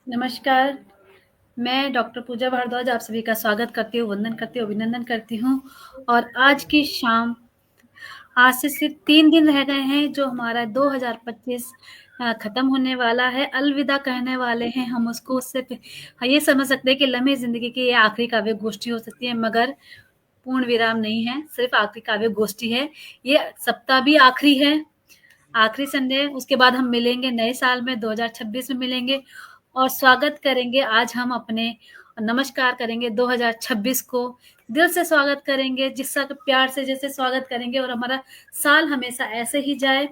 नमस्कार, मैं डॉक्टर पूजा भारद्वाज आप सभी का स्वागत करती हूँ, वंदन करती हूँ, अभिनंदन करती हूँ और आज की शाम आज से सिर्फ 3 दिन रह गए हैं जो हमारा 2025 खत्म होने वाला है, अलविदा कहने वाले हैं हम उसको। उससे ये समझ सकते हैं कि लम्हे ज़िंदगी की ये आखिरी काव्य गोष्ठी हो सकती है, मगर पूर्ण विराम नहीं है, सिर्फ आखिरी काव्य गोष्ठी है। ये सप्ताह भी आखिरी है, आखिरी संडे, उसके बाद हम मिलेंगे नए साल में 2026 में मिलेंगे और स्वागत करेंगे आज हम अपने नमस्कार करेंगे 2026 को, दिल से स्वागत करेंगे, जिसका प्यार से जैसे स्वागत करेंगे और हमारा साल हमेशा ऐसे ही जाए।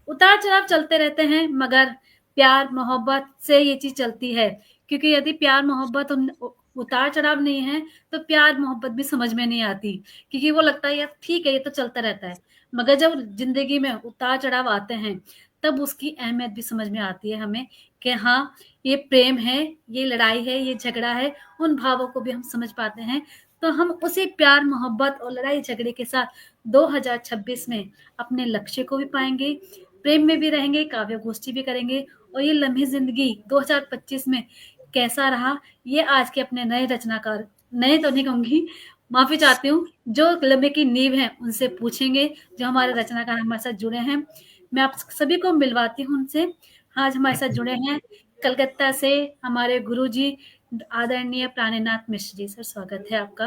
उतार-चढ़ाव चलते रहते हैं मगर प्यार मोहब्बत से ये चीज़ चलती है, क्योंकि यदि प्यार मोहब्बत उतार-चढ़ाव नहीं है, तो प्यार मोहब्बत भी समझ में नहीं आती, क्योंकि वो लगता है यार ठीक है ये तो चलता रहता है। मगर जब ज़िंदगी में उतार-चढ़ाव आते हैं, तब उसकी अहमियत भी समझ में आती है हमें कि हाँ, ये प्रेम है, ये लड़ाई है, ये झगड़ा है, उन भावों को भी हम समझ पाते हैं। तो हम उसी प्यार मोहब्बत और लड़ाई-झगड़े के साथ 2026 में अपने लक्ष्य को भी पाएँगे, प्रेम में भी रहेंगे, काव्य गोष्ठी भी करेंगे और ये लम्हे ज़िंदगी 2025 में कैसा रहा, ये आज के अपने नए रचनाकार, नए तो नहीं कहूँगी, माफ़ी चाहती हूँ, जो लम्हे की नींव है उनसे पूछेंगे, जो हमारे रचनाकार हमारे साथ जुड़े हैं। मैं आप सभी को मिलवाती हूँ उनसे। आज हमारे साथ जुड़े हैं कलकत्ता से हमारे गुरुजी आदरणीय प्राणेनाथ मिश्र जी। सर स्वागत है आपका।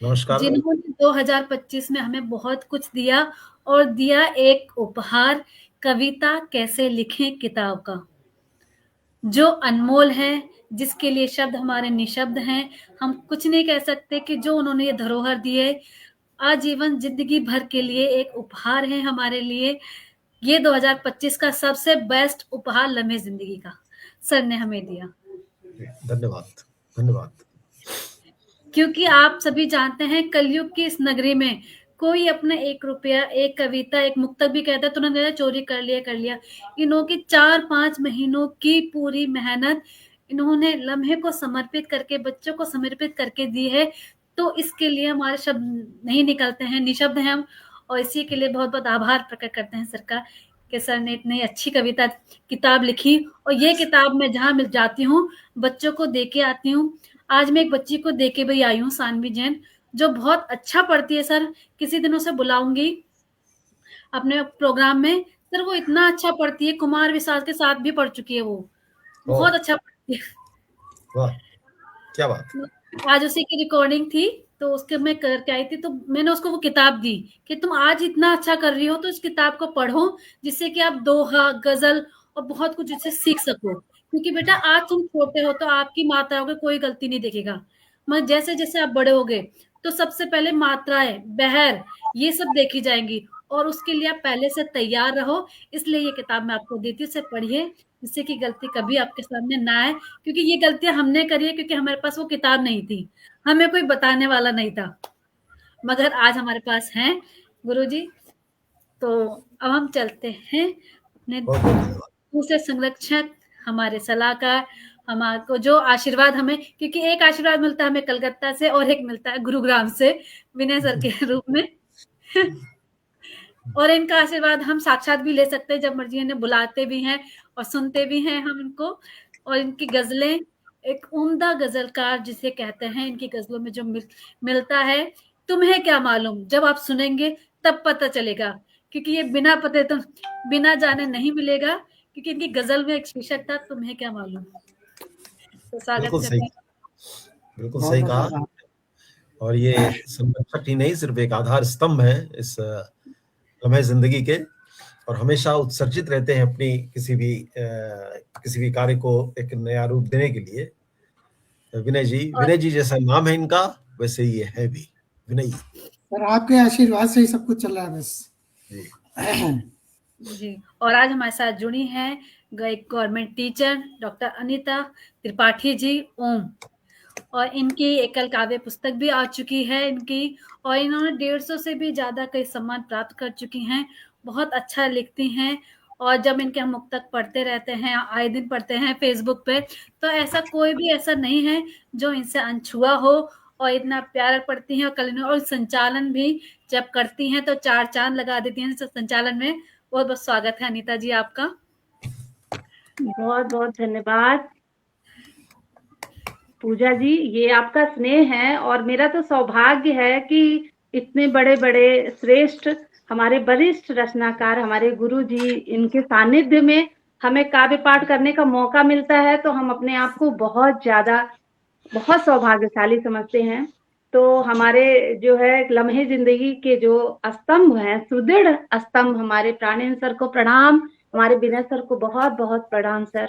नमस्कार। जिन्होंने 2025 में हमें बहुत कुछ दिया और दिया एक उपहार, कविता कैसे लिखें किताब का, जो अनमोल है, जिसके लिए शब्द हमारे निःशब्द हैं। हम कुछ नहीं कह सकते कि जो उन्होंने ये धरोहर दी है, आजीवन ज़िंदगी भर के लिए एक उपहार है हमारे लिए। ये 2025 का सबसे बेस्ट उपहार लम्हे ज़िंदगी का सर ने हमें दिया। धन्यवाद, धन्यवाद। क्योंकि आप सभी जानते हैं कलयुग की इस नगरी में कोई अपना 1 रुपया, 1 कविता, 1 मुक्तक भी कहता है तुरंत कहता है चोरी कर लिया, कर लिया। इन्हों की 4-5 महीनों की पूरी मेहनत इन्होंने लम्हे को समर्पित करके, बच्चों को समर्पित करके दी है, तो इसके लिए हमारे शब्द नहीं निकलते हैं, निःशब्द हैं हम और इसी के लिए बहुत-बहुत आभार प्रकट करते हैं सर का कि सर ने इतनी अच्छी कविता किताब लिखी और ये किताब मैं जहाँ मिल जाती हूँ, बच्चों को दे के आती हूँ। आज मैं एक बच्ची को दे के भी आई हूँ, सानवी जैन, जो बहुत अच्छा पढ़ती है सर, किसी दिन उसे बुलाऊँगी अपने प्रोग्राम में। सर वो इतना अच्छा पढ़ती है, कुमार विशाल के साथ भी पढ़ चुकी है वो, ओह! बहुत अच्छा पढ़ती है। वाह! क्या बात! आज उसी की रिकॉर्डिंग थी, तो उसके मैं करके आई थी, तो मैंने उसको वो किताब दी कि तुम आज इतना अच्छा कर रही हो, तो इस किताब को पढ़ो, जिससे कि आप दोहा, गज़ल और बहुत कुछ इससे सीख सको। क्योंकि बेटा आज तुम छोटे हो, तो आपकी माताओं की कोई गलती नहीं दिखेगा, मगर जैसे-जैसे आप बड़े होगे, तो सबसे पहले मात्राएँ, बहर, ये सब देखी जाएँगी और उसके लिए आप पहले से तैयार रहो। इसलिए ये किताब मैं आपको देती हूँ, इसे पढ़िए, जिससे कि गलती कभी आपके सामने ना आए, क्योंकि ये गलतियाँ हमने करी है क्योंकि हमारे पास वो किताब नहीं थी, हमें कोई बताने वाला नहीं था, मगर आज हमारे पास हैं गुरुजी। तो अब हम चलते हैं अपने बहुत-बहुत धन्यवाद। दूसरे संरक्षक, हमारे सलाहकार, हमारे को जो आशीर्वाद हमें, क्योंकि एक आशीर्वाद मिलता है हमें कलकत्ता से और एक मिलता है गुरुग्राम से, विनय सर के रूप में। और इनका आशीर्वाद हम साक्षात भी ले सकते हैं जब मर्जी, इन्हें बुलाते भी हैं और सुनते भी हैं हम इनको। और इनकी गज़लें, एक उम्दा गज़लकार जिसे कहते हैं, इनकी गज़लों में जो मिलता है, तुम्हें क्या मालूम, जब आप सुनेंगे तब पता चलेगा, क्योंकि ये बिना पते तो बिना जाने नहीं मिलेगा, क्योंकि इनकी गज़ल में एक शीर्षक था, तुम्हें क्या मालूम। तो स्वागत बिल्कुल सही, करते हैं। बिल्कुल सही कहा। और ये संरक्षक ही नहीं, सिर्फ़ एक आधार स्तंभ है इस लम्हे ज़िंदगी के, और हमेशा उत्सर्जित रहते हैं अपनी किसी भी कार्य को एक नया रूप देने के लिए। और विनय जी जैसा नाम है इनका, वैसे ये है भी, विनयी। सर आपके आशीर्वाद से ही सब कुछ चल रहा है बस। जी। जी, और आज हमारे साथ जुड़ी हैं एक government teacher doctor Anita Tripathi ji, ओम। और इनकी एकल काव्य पुस्तक भी आ चुकी है इनकी, और इन्होंने 150 से भी ज़्यादा कई सम्मान प्राप्त कर चुकी हैं। बहुत अच्छा लिखती हैं और जब इनके हम मुक्तक पढ़ते रहते हैं, आए दिन पढ़ते हैं फ़ेसबुक पे, तो ऐसा कोई भी ऐसा नहीं है जो इनसे अनछुआ हो, और इतना प्यारा पढ़ती हैं और और संचालन भी जब करती हैं तो 4 चाँद लगा देती हैं संचालन में। बहुत-बहुत स्वागत है अनीता जी आपका। बहुत बहुत धन्यवाद। पूजा जी, ये आपका स्नेह है और मेरा तो सौभाग्य है कि इतने बड़े बड़े श्रेष्ठ हमारे वरिष्ठ रचनाकार हमारे गुरु जी, इनके सानिध्य में हमें काव्य पाठ करने का मौका मिलता है, तो हम अपने आप को बहुत सौभाग्यशाली समझते हैं। तो हमारे जो है लम्हे जिंदगी के जो स्तंभ हैं, सुदृढ़ स्तंभ, हमारे प्राणेंद्र सर को प्रणाम, हमारे विनय सर को बहुत बहुत प्रणाम सर,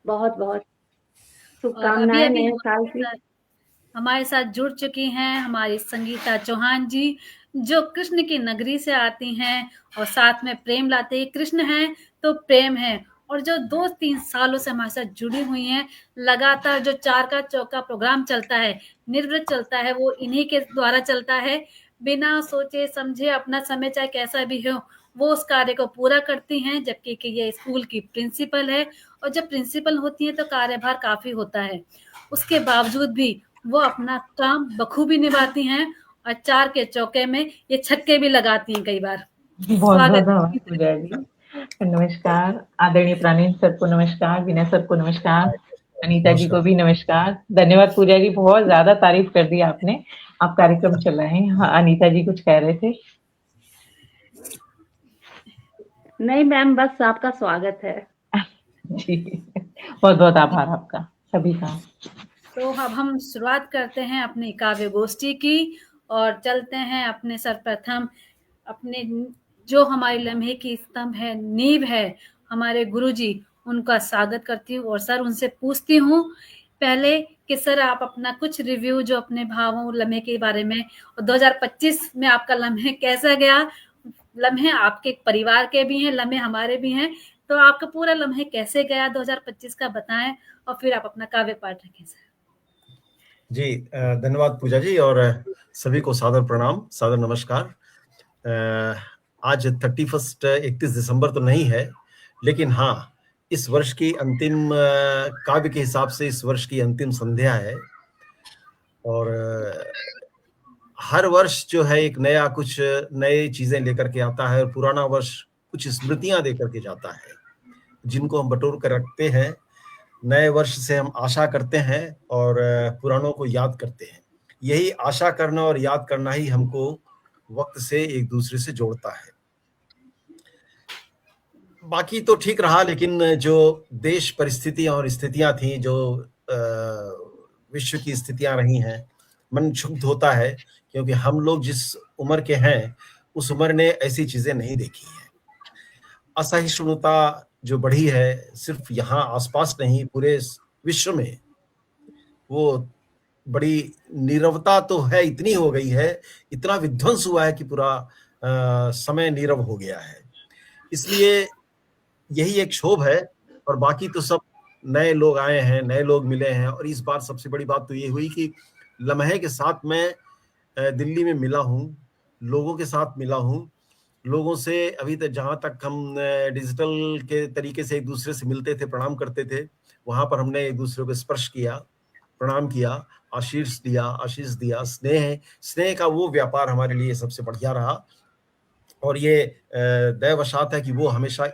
बहुत बहुत और अभी शुभकामनाएं अभी नए साल की। हमारे साथ जुड़ चुकी हैं हमारी संगीता चौहान जी, जो कृष्ण की नगरी से आती हैं और साथ में प्रेम लाते हैं। कृष्ण हैं तो प्रेम है, और जो 2-3 सालों से हमारे साथ जुड़ी हुई हैं, लगातार जो 4 का चौका प्रोग्राम चलता है, निर्वृत चलता है, वो इन्हीं के द्वारा चलता है। बिना सोचे समझे अपना समय चाहे कैसा भी हो, वो उस कार्य को पूरा करती हैं, जबकि कि ये स्कूल की प्रिंसिपल है, और जब प्रिंसिपल होती है तो कार्यभार काफी होता है। उसके बावजूद भी वो अपना काम बखूबी निभाती हैं, और 4 के चौके में ये छक्के भी लगाती हैं कई बार। बहुत बहुत स्वागत आभार पूजा जी। नमस्कार आदरणीय प्राणेंद्र सर को नमस्कार, विनय सर को नमस्कार, अनीता जी को भी नमस्कार। धन्यवाद पूजा जी, बहुत ज्यादा तारीफ कर दी आपने। आप कार्यक्रम चल रहे हैं। हाँ, अनीता जी कुछ कह रहे थे। नहीं मैम, बस आपका स्वागत है जी, बहुत बहुत आभार आपका सभी का। तो अब हम शुरुआत करते हैं अपनी काव्य गोष्ठी की, और चलते हैं अपने सर्वप्रथम अपने जो हमारे लम्हे की स्तंभ है, नींव है, हमारे गुरुजी, उनका स्वागत करती हूँ। और सर उनसे पूछती हूँ पहले कि सर आप अपना कुछ रिव्यू जो अपने भावों लम्हे के बारे में, और 2025 में आपका लम्हे कैसा गया। लम्हे आपके परिवार के भी हैं, लम्हे हमारे भी हैं, तो आपका पूरा लम्हे कैसे गया 2025 का बताएं, और फिर आप अपना काव्य पाठ रखें सर। जी, धन्यवाद पूजा जी, और सभी को सादर प्रणाम, सादर नमस्कार। आज 31 दिसंबर तो नहीं है, लेकिन हाँ, इस वर्ष की अंतिम काव्य के हिसाब से इस वर्ष की अंतिम संध्या है। और हर वर्ष जो है एक नया कुछ नए चीजें लेकर के आता है, और पुराना वर्ष कुछ स्मृतियां देकर के जाता है, जिनको हम बटोर कर रखते हैं। नए वर्ष से हम आशा करते हैं और पुरानों को याद करते हैं। यही आशा करना और याद करना ही हमको वक्त से एक दूसरे से जोड़ता है। बाकी तो ठीक रहा, लेकिन जो देश परिस्थितियां और स्थितियां थी, जो विश्व की स्थितियां रही हैं, मन क्षुब्ध होता है, क्योंकि हम लोग जिस उम्र के हैं उस उम्र ने ऐसी चीजें नहीं देखी हैं। असहिष्णुता जो बढ़ी है, सिर्फ यहाँ आसपास नहीं, पूरे विश्व में वो बड़ी नीरवता तो है, इतनी हो गई है, इतना विध्वंस हुआ है कि पूरा समय नीरव हो गया है। इसलिए यही एक क्षोभ है, और बाकी तो सब नए लोग आए हैं, नए लोग मिले हैं। और इस बार सबसे बड़ी बात तो ये हुई कि लम्हे के साथ मैं दिल्ली में मिला हूँ, लोगों के साथ मिला हूँ, लोगों से अभी तक जहाँ तक हम डिजिटल के तरीके से एक दूसरे से मिलते थे, प्रणाम करते थे, वहां पर हमने एक दूसरे को स्पर्श किया, प्रणाम किया, आशीष दिया। स्नेह का वो व्यापार हमारे लिए सबसे बढ़िया रहा। और ये दैवशात है कि वो हमेशा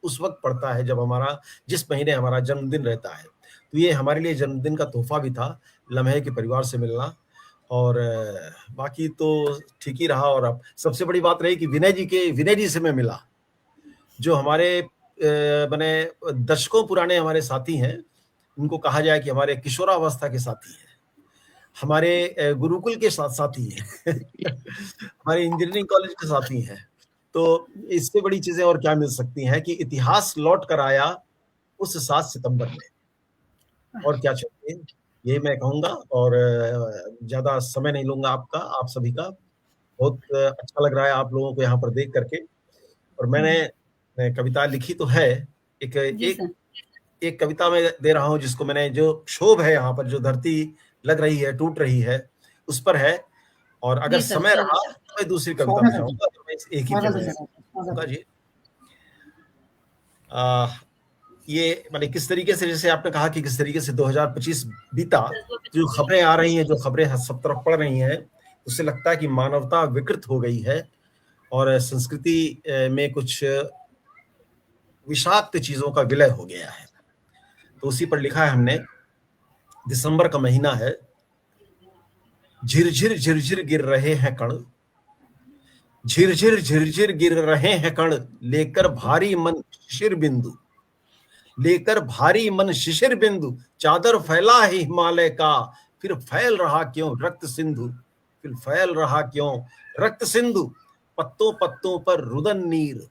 उस वक्त पड़ता है जब जिस महीने हमारा जन्मदिन रहता है। तो ये हमारे लिए जन्मदिन का तोहफा भी था, लम्हे के परिवार से मिलना। और बाकी तो ठीक ही रहा। और अब सबसे बड़ी बात रही कि विनय जी से मैं मिला, जो हमारे बने दशकों पुराने हमारे साथी हैं। उनको कहा जाए कि हमारे किशोरावस्था के साथी हैं, हमारे गुरुकुल के साथी हैं हमारे इंजीनियरिंग कॉलेज के साथी हैं। तो इससे बड़ी चीजें और क्या मिल सकती हैं कि इतिहास लौट कर आया उस 7 सितंबर में। और क्या चाहिए, यही मैं कहूंगा। और ज्यादा समय नहीं लूंगा आपका, आप सभी का। बहुत अच्छा लग रहा है आप लोगों को यहाँ पर देख करके। और मैंने कविता लिखी तो है, एक कविता में दे रहा हूँ, जिसको मैंने, जो क्षोभ है यहाँ पर, जो धरती लग रही है, टूट रही है, उस पर है। और अगर समय रहा तो मैं दूसरी कविता में जाऊंगा, तो मैं एक ही पे जी। ये माने किस तरीके से, जैसे आपने कहा कि किस तरीके से 2025 बीता, जो खबरें आ रही हैं, जो खबरें सब तरफ पड़ रही हैं, उससे लगता है कि मानवता विकृत हो गई है और संस्कृति में कुछ विषाक्त चीजों का विलय हो गया है। तो उसी पर लिखा है हमने दिसंबर का महीना है, झिरझिर झिरझिर गिर रहे हैं कण, झिरझिर झिरझिर गिर रहे हैं कण, लेकर भारी मन शिशिर बिंदु, लेकर भारी मन शिशिर बिंदु, चादर फैला है हिमालय का, फिर फैल रहा क्यों रक्त सिंधु, फिर फैल रहा क्यों रक्त सिंधु, पत्तों पत्तों पर रुदन नीर,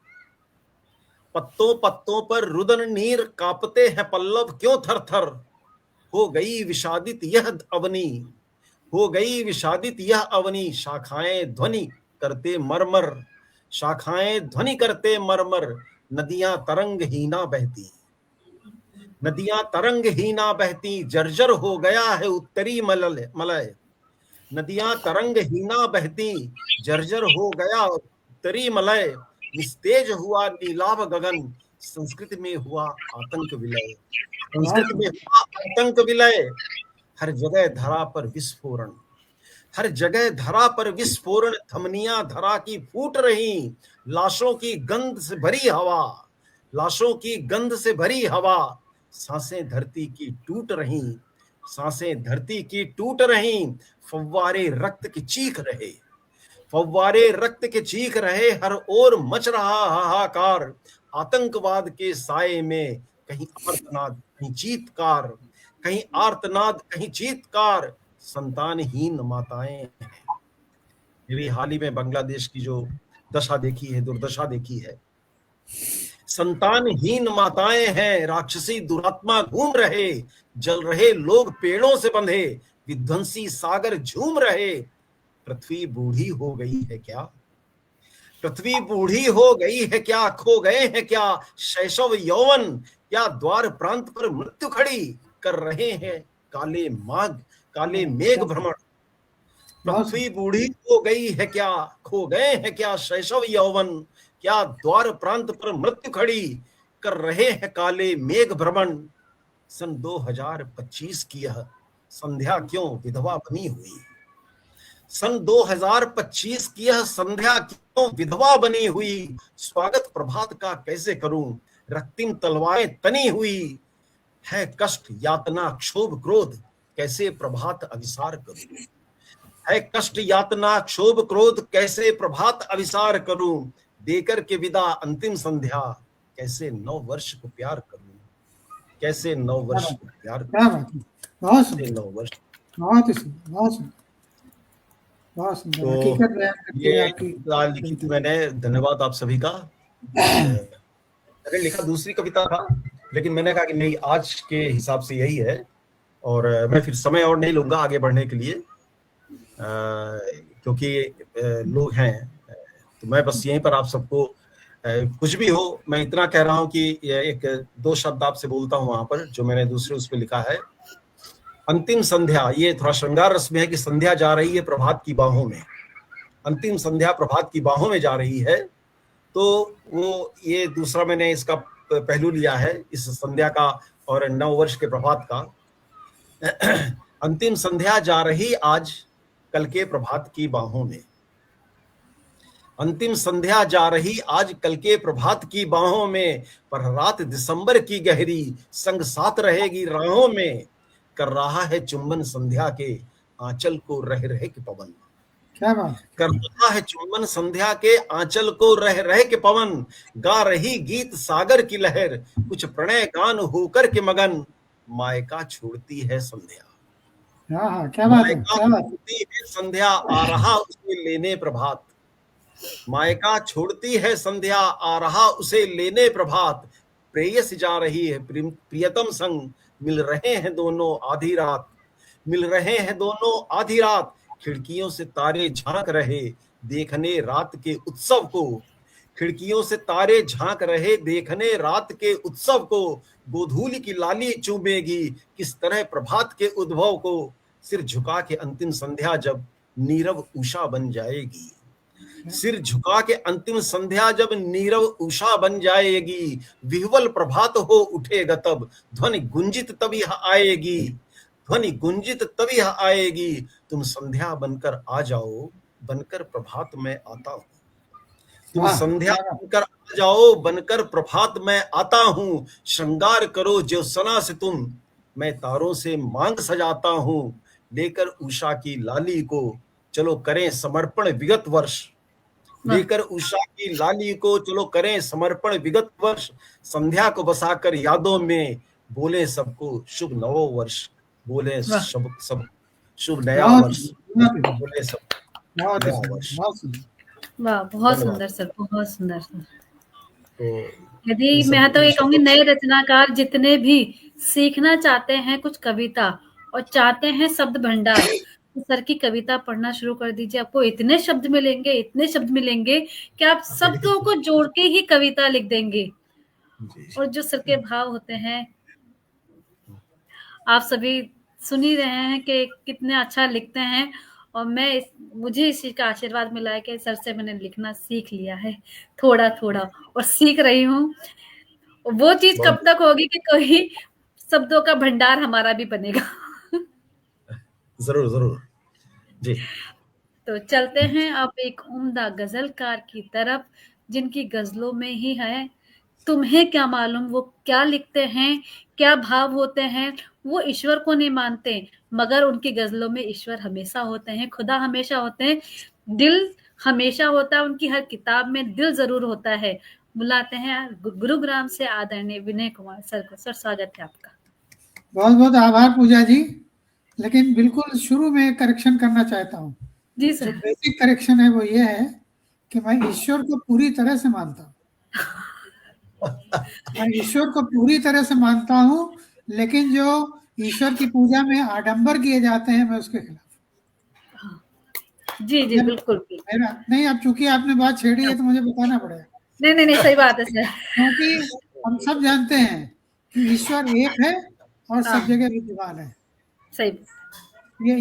पत्तों पत्तों पर रुदन नीर, कांपते हैं पल्लव क्यों थर थर, हो गई विषादित यह अवनी, हो गई विषादित यह अवनी, शाखाएं ध्वनि करते मरमर, शाखाएं ध्वनि करते मरमर, नदियां तरंग हीना बहती, नदियां तरंग हीना बहती, जर्जर हो गया है उत्तरी मलय मलय, नदियां तरंग हीना बहती, जर्जर हो गया उत्तरी मलय, निस्तेज हुआ नीलाभ गगन, संस्कृत में हुआ आतंक विलय, संस्कृत में हुआ आतंक विलय, हर जगह धरा पर विस्फोरण, हर जगह धरा पर विस्फोरण, धमनियां धरा की फूट रही, लाशों की गंध से भरी हवा, लाशों की गंध से भरी हवा, सांसें धरती की टूट रही, सांसें धरती की टूट रही, फव्वारे रक्त की चीख रहे, फव्वारे रक्त के चीख रहे, हर ओर मच रहा हाहाकार, आतंकवाद के साए में कहीं आर्तनाद कहीं चीत्कार, कहीं आर्तनाद कहीं चीत्कार, संतानहीन माताएं हैं। ये हाल ही में बांग्लादेश की जो दशा देखी है, दुर्दशा देखी है, संतानहीन माताएं हैं, राक्षसी दुरात्मा घूम रहे, जल रहे लोग पेड़ों से बंधे, विध्वंसी सागर झूम रहे, पृथ्वी बूढ़ी हो गई है क्या, पृथ्वी बूढ़ी हो गई है क्या, खो गए हैं क्या शैशव यौवन, क्या द्वार प्रांत पर मृत्यु खड़ी कर रहे हैं काले माघ काले मेघ भ्रमण, पृथ्वी बूढ़ी हो गई है क्या, खो गए हैं क्या शैशव यौवन, क्या द्वार प्रांत पर मृत्यु खड़ी कर रहे हैं काले मेघ भ्रमण, सन 2025 की यह संध्या क्यों विधवा बनी हुई, सन 2025 की यह संध्या क्यों विधवा बनी हुई, स्वागत प्रभात का कैसे करूं, रक्तिम तलवारें तनी हुई, है कष्ट यातना क्षोभ क्रोध, कैसे प्रभात अभिसार करूं, है कष्ट यातना क्षोभ क्रोध, कैसे प्रभात अभिसार करूं, देकर के विदा अंतिम संध्या, कैसे 9 वर्ष को प्यार करूं, कैसे 9 वर्ष को प्यार करूं, बहुत सुंदर, 9 वर्ष, बहुत ही सुंदर, बहुत सुंदर, बहुत सुंदर। तो हकीकत बयान करती है ये आपकी। लिखी थी मैंने, धन्यवाद आप सभी का। अगर लिखा दूसरी कविता था, लेकिन मैंने कहा कि नहीं, आज के हिसाब से यही है, और मैं फिर समय और नहीं लूंगा आगे बढ़ने के लिए, क्योंकि लोग हैं, तो मैं बस यहीं पर आप सबको कुछ भी हो, मैं इतना कह रहा हूं कि एक 2 शब्द आपसे बोलता हूं वहां पर, जो मैंने दूसरे उस पर लिखा है। अंतिम संध्या, ये थोड़ा श्रृंगार रस में है कि संध्या जा रही है प्रभात की बाहों में, अंतिम संध्या प्रभात की बाहों में जा रही है, तो वो ये दूसरा मैंने इसका पहलू लिया है इस संध्या का और 9 वर्ष के प्रभात का। अंतिम संध्या जा रही आज कल के प्रभात की बाहों में, अंतिम संध्या जा रही आज कल के प्रभात की बाहों में, पर रात दिसंबर की गहरी संग साथ रहेगी राहों में, कर रहा है चुंबन संध्या के आंचल को रह रह के पवन, क्या बात, कर रहा है चुंबन संध्या के आंचल को रह रह के पवन, गा रही गीत सागर की लहर, कुछ प्रणय गान होकर के मगन, मायका छोड़ती है संध्या, हाँ, क्या बात है, मायका क्या बात, छोड़ती है संध्या, आ रहा उसे लेने प्रभात, मायका छोड़ती है संध्या, आ रहा उसे लेने प्रभात, प्रेयसी जा रही है प्रियतम संग, मिल रहे हैं दोनों आधी रात, मिल रहे हैं दोनों आधी रात, खिड़कियों से तारे झांक रहे देखने रात के उत्सव को, खिड़कियों से तारे झांक रहे देखने रात के उत्सव को, गोधूली की लाली चूमेगी किस तरह प्रभात के उद्भव को, सिर झुका के अंतिम संध्या जब नीरव उषा बन जाएगी, सिर झुका के अंतिम संध्या जब नीरव उषा बन जाएगी, विह्वल प्रभात हो उठेगा तब, ध्वनि गुंजित तभी आएगी, ध्वनि गुंजित तभी आएगी, तुम संध्या बनकर आ जाओ, बनकर प्रभात में आता हूं, तुम संध्या बनकर आ जाओ, बनकर प्रभात में आता हूं, श्रृंगार करो ज्योत्सना से तुम, मैं तारों से मांग सजाता हूँ, लेकर उषा की लाली को चलो करें समर्पण विगत वर्ष, लेकर उषा की लाली को चलो करें समर्पण विगत वर्ष, संध्या को बसाकर यादों में बोले सबको शुभ नवो वर्ष, बोले सब सब शुभ नया वर्ष, बोले सब नया वर्ष। वाह, बहुत सुंदर सर, बहुत सुंदर सर। तो यदि मैं तो ये कहूंगी, नए रचनाकार जितने भी सीखना चाहते हैं कुछ कविता और चाहते हैं शब्द भंडार, तो सर की कविता पढ़ना शुरू कर दीजिए। आपको इतने शब्द मिलेंगे, इतने शब्द मिलेंगे कि आप शब्दों को जोड़ के ही कविता लिख देंगे। और जो सर के भाव होते हैं, आप सभी सुन ही रहे हैं कि कितने अच्छा लिखते हैं। और मुझे इसी का आशीर्वाद मिला है कि सर से मैंने लिखना सीख लिया है थोड़ा थोड़ा, और सीख रही हूँ। वो चीज कब तक होगी कि कोई शब्दों का भंडार हमारा भी बनेगा। जरूर जरूर जी। तो चलते हैं अब एक उम्दा गजलकार की तरफ, जिनकी गजलों में ही है तुम्हें क्या मालूम वो क्या लिखते हैं, क्या भाव होते हैं। वो ईश्वर को नहीं मानते, मगर उनकी गजलों में ईश्वर हमेशा होते हैं, खुदा हमेशा होते हैं, दिल हमेशा होता है। उनकी हर किताब में दिल जरूर होता है। बुलाते हैं गुरुग्राम से आदरणीय विनय कुमार सर को। सर, स्वागत है आपका। बहुत बहुत आभार पूजा जी। लेकिन बिल्कुल शुरू में करेक्शन करना चाहता हूँ जी सर। जो बेसिक करेक्शन है वो ये है कि मैं ईश्वर को पूरी तरह से मानता हूँ। मैं ईश्वर को पूरी तरह से मानता हूँ, लेकिन जो ईश्वर की पूजा में आडंबर किए जाते हैं मैं उसके खिलाफ। जी जी बिल्कुल। मेरा नहीं, अब चूंकि आपने बात छेड़ी है तो मुझे बताना पड़ेगा। नहीं, सही बात है सर। क्योंकि हम सब जानते हैं कि ईश्वर एक है और सब जगह विद्यमान है। सही।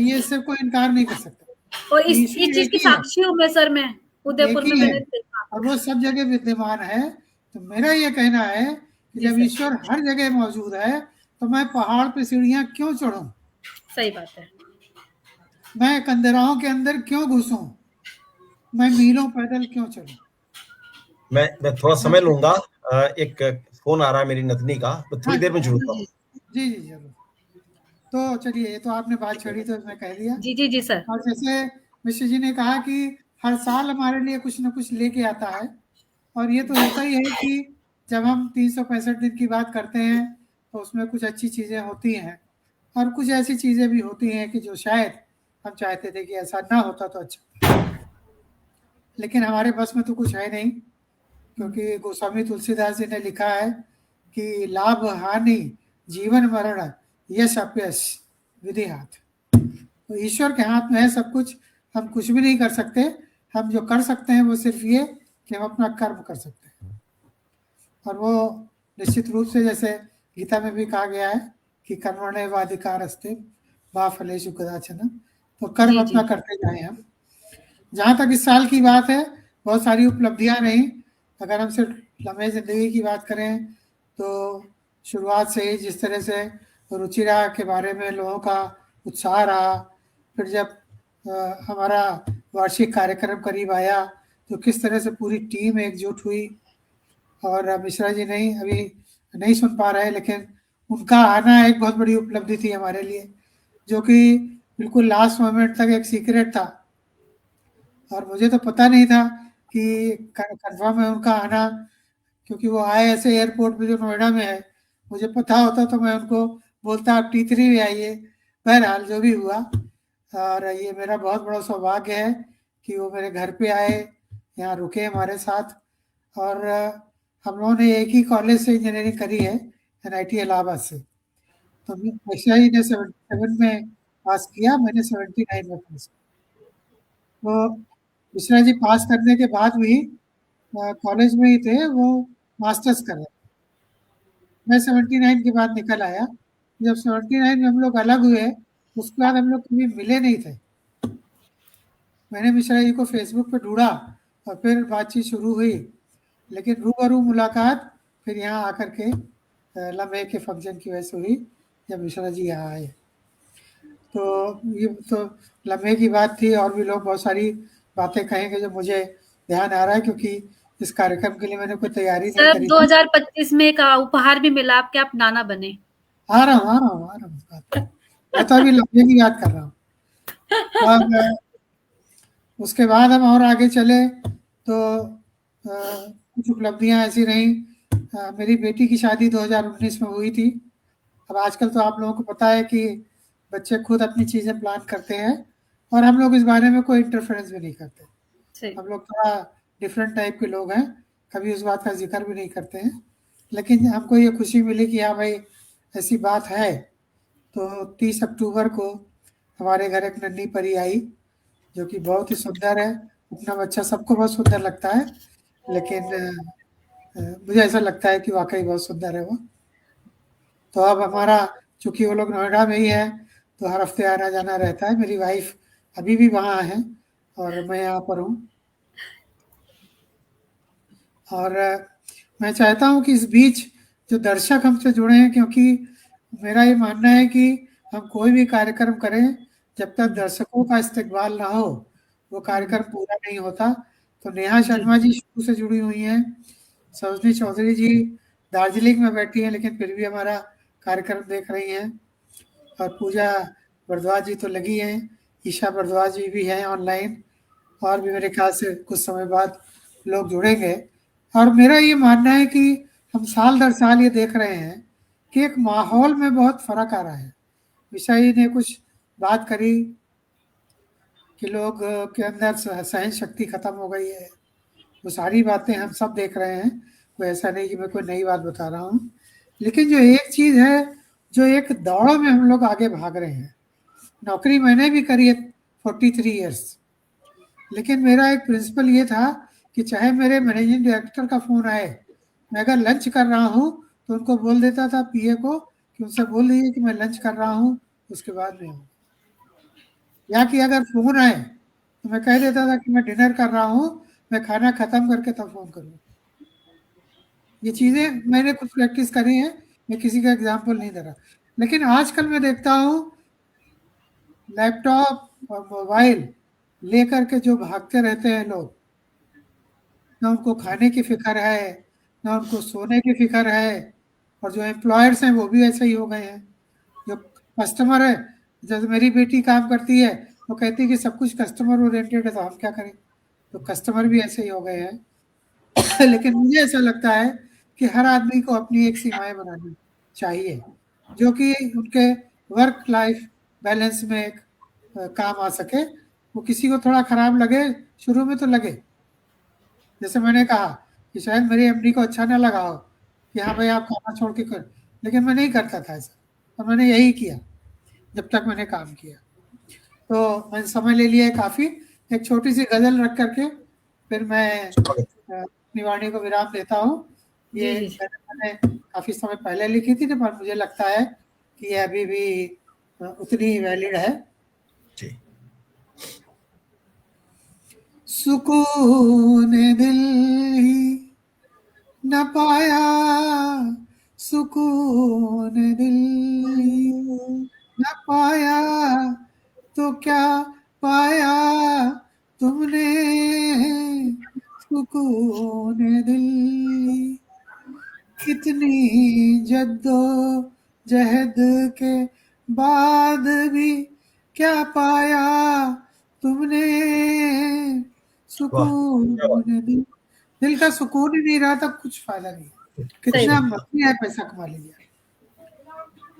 ये सिर्फ कोई इनकार नहीं कर सकता। और इस चीज की साक्षी हूँ मैं सर, मैं उदयपुर में मैंने देखा और वो सब जगह विद्यमान है। तो मेरा ये कहना है कि जब ईश्वर हर जगह मौजूद है तो मैं पहाड़ पे सीढ़ियां क्यों चढ़ूं? सही बात है। मैं कंदराओं के अंदर क्यों घुसूं? मैं मीलों पैदल क्यों चलूं? मैं थोड़ा समय लूंगा, एक फोन आ रहा है मेरी नतनी का, तो थोड़ी देर में जुड़ता हूँ। जी जी जरूर। तो चलिए, ये तो आपने बात छेड़ी तो मैं कह दिया। जी जी जी सर। और जैसे मिश्र जी ने कहा कि हर साल हमारे लिए कुछ ना कुछ लेके आता है, और ये तो होता ही है कि जब हम 365 दिन की बात करते हैं तो उसमें कुछ अच्छी चीज़ें होती हैं और कुछ ऐसी चीज़ें भी होती हैं कि जो शायद हम चाहते थे कि ऐसा ना होता तो अच्छा, लेकिन हमारे बस में तो कुछ है नहीं। क्योंकि गोस्वामी तुलसीदास जी ने लिखा है कि लाभ हानि जीवन मरण यश अपयश विधि हाथ। तो ईश्वर के हाथ में है सब कुछ। हम कुछ भी नहीं कर सकते। हम जो कर सकते हैं वो सिर्फ ये कि हम अपना कर्म कर सकते हैं, और वो निश्चित रूप से जैसे गीता में भी कहा गया है कि कर्मण्येवाधिकारस्ते मा फलेषु कदाचन। तो कर्म अपना करते जाए हम। जहाँ तक इस साल की बात है, बहुत सारी उपलब्धियां रही। अगर हम सिर्फ लम्हे जिंदगी की बात करें तो शुरुआत से ही जिस तरह से रुचिरा के बारे में लोगों का उत्साह रहा, फिर जब हमारा वार्षिक कार्यक्रम करीब आया तो किस तरह से पूरी टीम एकजुट हुई। और मिश्रा जी नहीं अभी नहीं सुन पा रहे, लेकिन उनका आना एक बहुत बड़ी उपलब्धि थी हमारे लिए, जो कि बिल्कुल लास्ट मोमेंट तक एक सीक्रेट था। और मुझे तो पता नहीं था कि कंफर्म है उनका आना, क्योंकि वो आए ऐसे एयरपोर्ट पे जो नोएडा में है। मुझे पता होता तो मैं उनको बोलता आप T3 में आइए। बहरहाल जो भी हुआ, और ये मेरा बहुत बड़ा सौभाग्य है कि वो मेरे घर पे आए, यहाँ रुके हमारे साथ। और हम लोगों ने एक ही कॉलेज से इंजीनियरिंग करी है, NIT इलाहाबाद से। तो मिश्रा जी ने 77 में पास किया, मैंने 79 में पास किया। तो मिश्रा जी पास करने के बाद भी कॉलेज में ही थे, वो मास्टर्स कर रहे थे। मैं 79 के बाद निकल आया। जब 79 में हम लोग अलग हुए, उसके बाद हम लोग कभी मिले नहीं थे। मैंने मिश्रा जी को फेसबुक पे ढूंढा और फिर बातचीत शुरू हुई, लेकिन रूबरू मुलाकात फिर यहाँ आकर के लम्हे के फंक्शन की वजह से हुई, जब मिश्रा जी यहाँ आए। तो ये तो लम्हे की बात थी, और भी लोग बहुत सारी बातें कहेंगे जो मुझे ध्यान आ रहा है, क्योंकि इस कार्यक्रम के लिए मैंने कोई तैयारी नहीं करी। 2025 में एक उपहार भी मिला आपके, आप नाना बने। आ रहा हूँ मैं तो अभी लम्हे की याद कर रहा हूँ। और उसके बाद हम और आगे चले तो कुछ उपलब्धियां ऐसी रही। मेरी बेटी की शादी 2019 में हुई थी। अब आजकल तो आप लोगों को पता है कि बच्चे खुद अपनी चीज़ें प्लान करते हैं और हम लोग इस बारे में कोई इंटरफेरेंस भी नहीं करते। हम लोग थोड़ा डिफरेंट टाइप के लोग हैं, कभी उस बात का जिक्र भी नहीं करते हैं। लेकिन हमको ये खुशी मिली कि हाँ भाई ऐसी बात है। तो 30 अक्टूबर को हमारे घर एक नन्ही परी आई जो कि बहुत ही सुंदर है। अपना बच्चा सबको बहुत सुंदर लगता है, लेकिन मुझे ऐसा लगता है कि वाकई बहुत सुंदर है वो। तो अब हमारा चूंकि वो लोग नोएडा में ही है तो हर हफ्ते आना जाना रहता है। मेरी वाइफ अभी भी वहाँ है और मैं यहाँ पर हूँ। और मैं चाहता हूँ कि इस बीच जो दर्शक हमसे जुड़े हैं, क्योंकि मेरा ये मानना है कि हम कोई भी कार्यक्रम करें जब तक दर्शकों का इस्तकबाल ना हो वो कार्यक्रम पूरा नहीं होता। तो नेहा शर्मा जी शुरू से जुड़ी हुई हैं, सरोजनी चौधरी जी दार्जिलिंग में बैठी हैं लेकिन फिर भी हमारा कार्यक्रम देख रही हैं, और पूजा भारद्वाज जी तो लगी हैं, ईशा भारद्वाज जी भी हैं ऑनलाइन, और भी मेरे ख्याल से कुछ समय बाद लोग जुड़ेंगे। और मेरा ये मानना है कि हम साल दर साल ये देख रहे हैं कि एक माहौल में बहुत फर्क आ रहा है। विषय ने कुछ बात करी कि लोग के अंदर सहन शक्ति खत्म हो गई है। वो सारी बातें हम सब देख रहे हैं, कोई ऐसा नहीं कि मैं कोई नई बात बता रहा हूँ। लेकिन जो एक चीज़ है, जो एक दौड़ में हम लोग आगे भाग रहे हैं। नौकरी मैंने भी करी है 43 ईयर्स, लेकिन मेरा एक प्रिंसिपल ये था कि चाहे मेरे मैनेजिंग डायरेक्टर का फ़ोन आए, मैं अगर लंच कर रहा हूँ तो उनको बोल देता था पीए को कि उनसे बोल दीजिए कि मैं लंच कर रहा हूँ, उसके बाद में हूँ। या कि अगर फ़ोन आए तो मैं कह देता था कि मैं डिनर कर रहा हूँ, मैं खाना ख़त्म करके तब फ़ोन करूँ। ये चीज़ें मैंने कुछ प्रैक्टिस करी है, मैं किसी का एग्जाम्पल नहीं दे रहा। लेकिन आजकल मैं देखता हूँ लैपटॉप और मोबाइल लेकर के जो भागते रहते हैं लोग, ना उनको खाने की फिक्र है, ना उनको सोने की फिक्र है। और जो एम्प्लॉयर्स हैं वो भी ऐसे ही हो गए हैं। जो कस्टमर है, जैसे मेरी बेटी काम करती है वो कहती है कि सब कुछ कस्टमर ओरिएंटेड है तो हम क्या करें। तो कस्टमर भी ऐसे ही हो गए हैं। लेकिन मुझे ऐसा लगता है कि हर आदमी को अपनी एक सीमाएं बनानी चाहिए जो कि उनके वर्क लाइफ बैलेंस में एक काम आ सके। वो किसी को थोड़ा खराब लगे शुरू में तो लगे, जैसे मैंने कहा कि शायद मेरी एमडी को अच्छा ना लगा हो कि हाँ भाई आप खाना छोड़ के कर, लेकिन मैं नहीं करता था ऐसा, और मैंने यही किया जब तक मैंने काम किया। तो मैंने समय ले लिया है काफ़ी। एक छोटी सी गज़ल रख करके फिर मैं अपनी वाणी को विराम देता हूँ। ये मैंने काफ़ी समय पहले लिखी थी ना, पर मुझे लगता है कि ये अभी भी उतनी ही वैलिड है। सुकून दिल ही न पाया, सुकून दिल ही न पाया, तो क्या पाया तुमने सुकून दिल। कितनी जद्दो जहद के बाद भी क्या पाया तुमने सुकून दिल। दिल का सुकून ही नहीं रहा था, कुछ फायदा नहीं। कितना मर्जी है पैसा कमा लिया।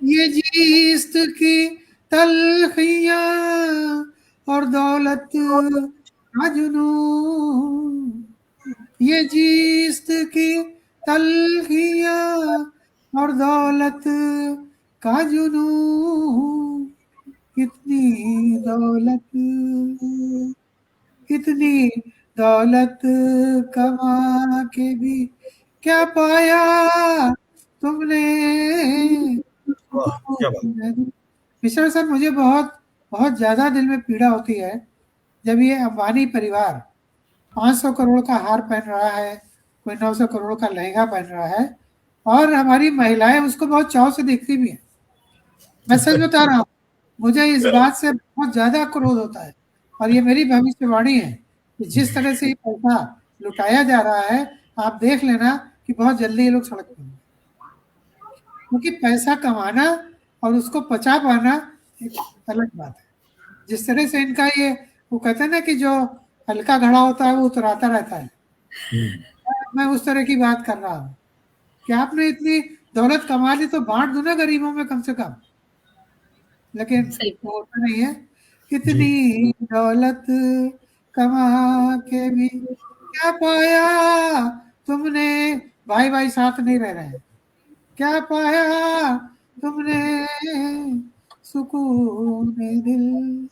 ये जीस्त की तलखियां और दौलत का जुनून, ये जीस्त की तलखियां और दौलत का जुनून। कितनी दौलत कमा के भी क्या पाया तुमने। मिश्रा सर, मुझे बहुत बहुत ज्यादा दिल में पीड़ा होती है जब ये अंबानी परिवार 500 करोड़ का हार पहन रहा है, कोई 900 करोड़ का लहंगा पहन रहा है, और हमारी महिलाएं उसको बहुत चाव से देखती भी हैं। मैं सच बता रहा हूँ, मुझे इस बात से बहुत ज्यादा क्रोध होता है, और ये मेरी भविष्यवाणी है कि जिस तरह से ये पैसा लुटाया जा रहा है, आप देख लेना कि बहुत जल्दी ये लोग सड़क पर होंगे। क्योंकि पैसा कमाना और उसको पचा पाना एक अलग बात है। जिस तरह से इनका ये वो कहते हैं ना कि जो हल्का घड़ा होता है वो उतराता रहता है, मैं उस तरह की बात कर रहा हूँ कि आपने इतनी दौलत कमा ली तो बांट दो ना गरीबों में कम से कम, लेकिन सही। वो होता नहीं है। इतनी दौलत कमा के भी क्या पाया तुमने, भाई भाई साथ नहीं रह रहे हैं, क्या पाया तुमने सुकून दिल,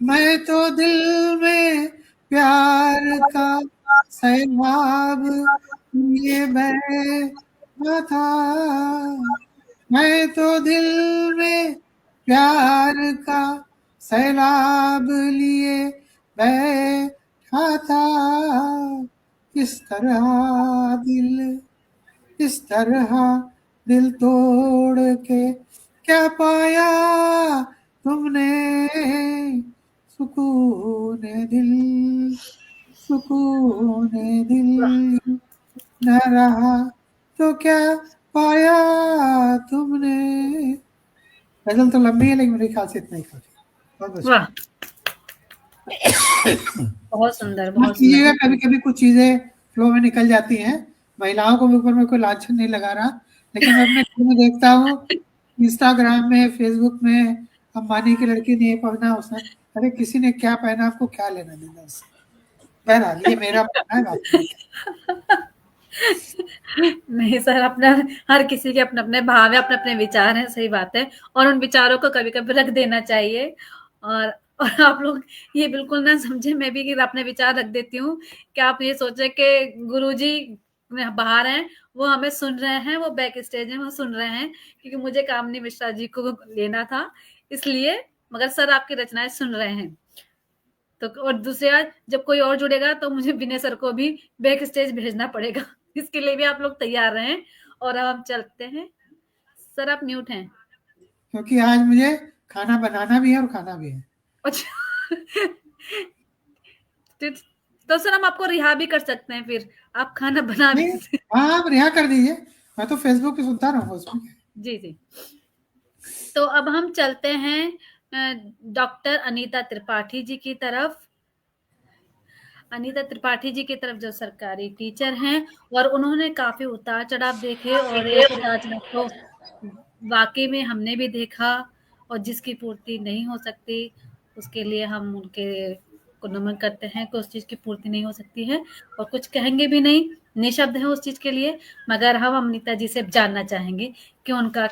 मैं तो दिल में प्यार का सैलाब लिए बैठा था, मैं तो दिल में प्यार का सैलाब लिए बैठा था, इस तरह दिल तोड़ के क्या पाया तुमने, सुकून दिल न रहा तो क्या पाया तुमने। गजल तो लंबी है लेकिन मेरे ख्याल से इतना ही काफी। वाह, बहुत सुंदर, बहुत कीजिएगा, सुंदर। कभी कभी कुछ चीजें फ्लो में निकल जाती हैं। महिलाओं के ऊपर में कोई लांछन नहीं लगा रहा, लेकिन मैं अपने घर में देखता हूँ इंस्टाग्राम में, फेसबुक में, अंबानी की लड़की ने ये पहना, उसने, अरे किसी ने क्या पहना, आपको क्या लेना देना उससे। बहरहाल ये मेरा मानना है। नहीं सर, अपना हर किसी के अपने अपने भाव है, अपने अपने विचार हैं, सही बात है, और उन विचारों को कभी कभी रख देना चाहिए। और आप लोग ये बिल्कुल ना समझे, मैं भी अपने विचार रख देती हूँ कि आप ये सोचे कि गुरुजी बाहर हैं, वो हमें सुन रहे हैं, वो बैक स्टेज में वो सुन रहे हैं, क्योंकि मुझे कामनी मिश्रा जी को लेना था इसलिए, मगर सर आपकी रचनाएं सुन रहे हैं। तो और दूसरी बात, जब कोई और जुड़ेगा तो मुझे विनय सर को भी बैक स्टेज भेजना पड़ेगा, इसके लिए भी आप लोग तैयार रहें। और अब हम चलते हैं। सर आप म्यूट हैं, क्योंकि आज मुझे खाना बनाना भी है और खाना भी है। अच्छा तो सर हम आपको रिहा भी कर सकते हैं, फिर आप खाना बना भी। हाँ आप रिहा कर दीजिए, मैं तो फेसबुक पे सुनता रहूंगा उसमें। जी जी। तो अब हम चलते हैं डॉक्टर अनीता त्रिपाठी जी की तरफ। अनीता त्रिपाठी जी की तरफ जो सरकारी टीचर हैं, और उन्होंने काफी उतार चढ़ाव देखे, और एक उतार चढ़ाव तो वाकई में हमने भी देखा, और जिसकी पूर्ति नहीं हो सकती उसके लिए हम उनके को नमन करते हैं कि उस चीज की पूर्ति नहीं हो सकती है, और कुछ कहेंगे भी नहीं, निशब्द है उस चीज के लिए। मगर हम अनीता जी से जानना चाहेंगे कि उनका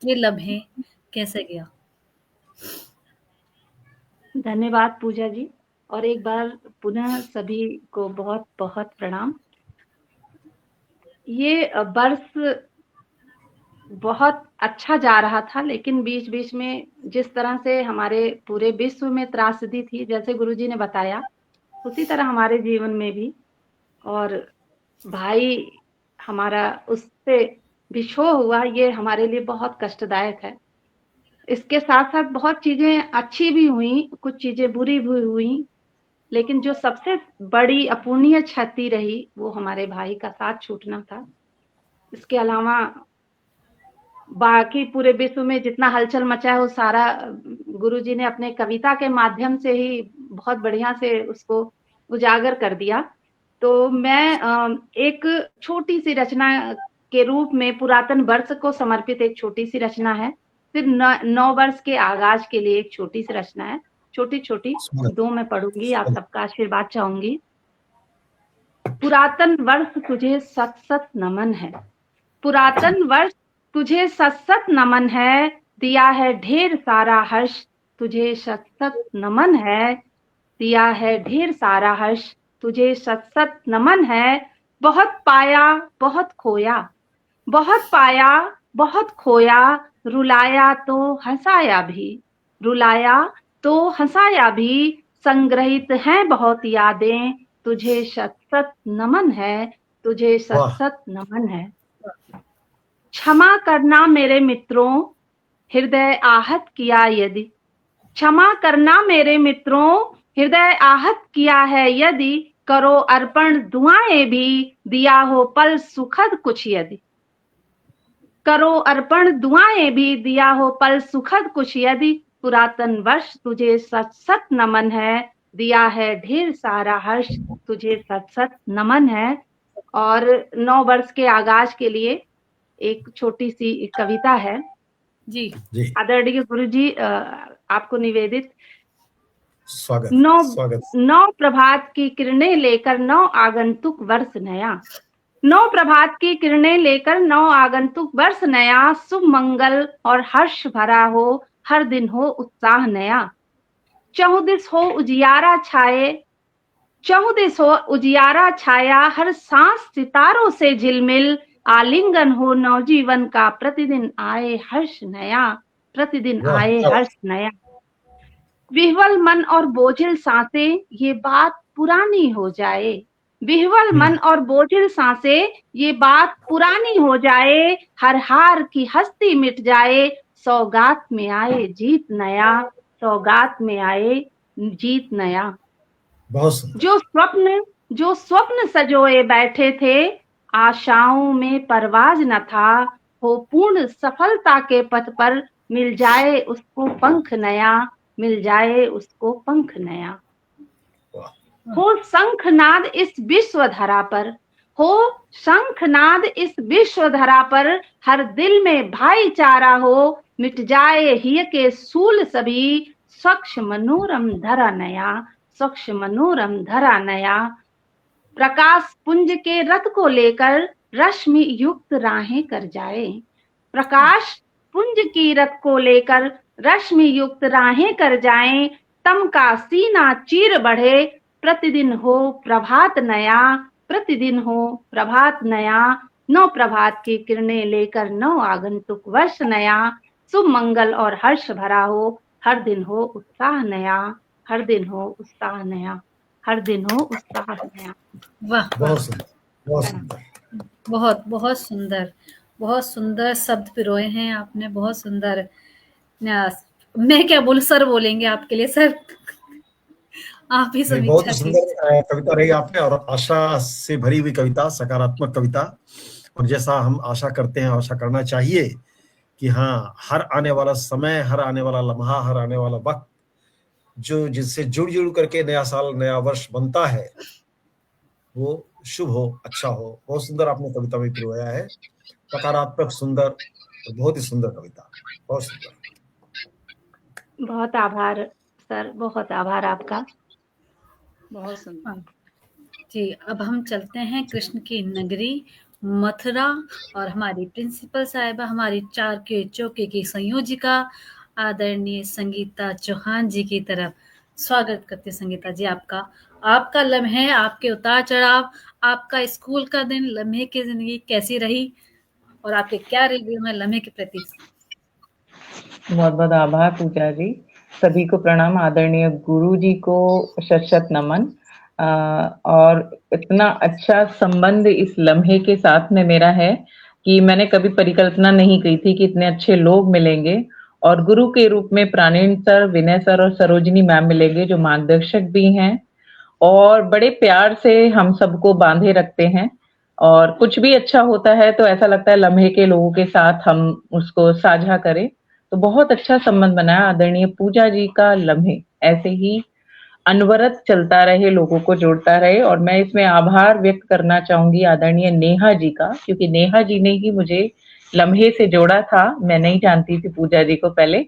ये लम्हे कैसे गया। धन्यवाद पूजा जी, और एक बार पुनः सभी को बहुत बहुत प्रणाम। ये वर्ष बहुत अच्छा जा रहा था, लेकिन बीच बीच में जिस तरह से हमारे पूरे विश्व में त्रासदी थी, जैसे गुरुजी ने बताया, उसी तरह हमारे जीवन में भी, और भाई हमारा उससे विछोह हुआ, ये हमारे लिए बहुत कष्टदायक है। इसके साथ साथ बहुत चीजें अच्छी भी हुई, कुछ चीजें बुरी भी हुई, लेकिन जो सबसे बड़ी अपूर्णीय क्षति रही वो हमारे भाई का साथ छूटना था। इसके अलावा बाकी पूरे विश्व में जितना हलचल मचा है वो सारा गुरुजी ने अपने कविता के माध्यम से ही बहुत बढ़िया से उसको उजागर कर दिया। तो मैं एक छोटी सी रचना के रूप में पुरातन वर्ष को समर्पित एक छोटी सी रचना है, सिर्फ 9 वर्ष के आगाज के लिए एक छोटी सी रचना है, छोटी छोटी 2 मैं पढ़ूंगी, आप सबका आशीर्वाद चाहूंगी। पुरातन वर्ष तुझे सत सत नमन है, पुरातन वर्ष तुझे सत सत नमन है, दिया है ढेर सारा हर्ष तुझे सत सत नमन है, दिया है ढेर सारा हर्ष तुझे सत सत नमन है। बहुत पाया बहुत खोया, बहुत पाया बहुत खोया, रुलाया तो हंसाया भी, रुलाया तो हंसाया भी, संग्रहित हैं बहुत यादें तुझे सत सत नमन है, तुझे सत सत नमन है। क्षमा करना मेरे मित्रों हृदय आहत किया यदि, क्षमा करना मेरे मित्रों हृदय आहत किया है यदि, करो अर्पण दुआएं भी, दिया हो पल सुखद कुछ यदि। करो अर्पण दुआएं भी, दिया हो पल सुखद कुछ यदि, पुरातन वर्ष तुझे सत सत नमन है, दिया है ढेर सारा हर्ष, तुझे सत सत नमन है। और 9 वर्ष के आगाज के लिए एक छोटी सी कविता है। जी जी आदरणीय गुरु जी, आपको निवेदित। स्वागत। 9 प्रभात की किरणें लेकर 9 आगंतुक वर्ष नया, 9 प्रभात की किरणें लेकर 9 आगंतुक वर्ष नया, शुभ मंगल और हर्ष भरा हो, हर दिन हो उत्साह नया। चहुदिस हो उजियारा छाए, चहुदिस हो उजियारा छाया, हर सांस सितारों से झिलमिल, आलिंगन हो नवजीवन का, प्रतिदिन आए हर्ष नया, प्रतिदिन आए हर्ष नया। विह्वल मन और बोझिल सांसें, ये बात पुरानी हो जाए, विह्वल मन और बोझिल सांसें, ये बात पुरानी हो जाए, हर हार की हस्ती मिट जाए, सौगात में आए जीत नया, सौगात में आए जीत नया। जो स्वप्न सजोए बैठे थे, आशाओं में परवाज न था, हो पूर्ण सफलता के पथ पर, मिल जाए उसको पंख नया, मिल जाए उसको पंख नया। हो शंखनाद इस विश्व धरा पर, हो शंखनाद इस विश्व धरा पर, हर दिल में भाईचारा हो, मिट जाए हिय के सूल सभी, स्वच्छ मनोरम धरा नया, स्वच्छ मनोरम धरा नया। प्रकाश पुंज के रथ को लेकर रश्मि युक्त राहें कर जाए, प्रकाश पुंज की रथ को लेकर रश्मि युक्त राहें कर जाएं, तम का सीना चीर बढ़े, प्रतिदिन हो प्रभात नया, प्रतिदिन हो प्रभात नया। 9 प्रभात की किरणें लेकर 9 आगंतुक वर्ष नया, शुभ मंगल और हर्ष भरा हो, हर दिन हो उत्साह नया, हर दिन हो उत्साह नया, हर दिन हो उत्साह नया। वाह, बहुत सुंदर, बहुत सुंदर, बहुत बहुत सुंदर, बहुत सुंदर शब्द पिरोए हैं आपने, बहुत सुंदर। मैं क्या बोलूं, सर बोलेंगे आपके लिए, सर आप ही समीक्षा। बहुत सुंदर कविता रही आपने, और आशा से भरी हुई कविता, सकारात्मक कविता। और जैसा हम आशा करते हैं, आशा करना चाहिए कि हाँ, हर आने वाला समय, हर आने वाला लम्हा, हर आने वाला वक्त जो जिससे जुड़ जुड़ करके नया साल, नया वर्ष बनता है, वो शुभ हो, अच्छा हो। बहुत सुंदर आपने कविता में पिरोया है, सकारात्मक, सुंदर, बहुत ही सुंदर कविता, बहुत सुंदर। बहुत आभार सर, बहुत आभार आपका, बहुत सुंदर। जी, अब हम चलते हैं कृष्ण की नगरी मथुरा, और हमारी प्रिंसिपल साहिबा, हमारी 4 के चौके की संयोजिका आदरणीय संगीता चौहान जी की तरफ स्वागत करते। संगीता जी, आपका लम्हे, आपके उतार चढ़ाव, आपका स्कूल का दिन, लम्हे की जिंदगी कैसी रही, और आपके क्या रिव्यू है लम्हे के प्रति? बहुत बहुत आभार पूजा जी, सभी को प्रणाम, आदरणीय गुरु जी को शत शत नमन। और इतना अच्छा संबंध इस लम्हे के साथ में मेरा है कि मैंने कभी परिकल्पना नहीं की थी कि इतने अच्छे लोग मिलेंगे, और गुरु के रूप में प्राणीन सर, विनय सर और सरोजनी मैम मिलेंगे, जो मार्गदर्शक भी हैं और बड़े प्यार से हम सबको बांधे रखते हैं। और कुछ भी अच्छा होता है तो ऐसा लगता है लम्हे के लोगों के साथ हम उसको साझा करें, तो बहुत अच्छा संबंध बनाया। आदरणीय पूजा जी का लम्हे ऐसे ही अनवरत चलता रहे, लोगों को जोड़ता रहे। और मैं इसमें आभार व्यक्त करना चाहूंगी आदरणीय नेहा जी का, क्योंकि नेहा जी ने ही मुझे लम्हे से जोड़ा था। मैं नहीं जानती थी पूजा जी को पहले,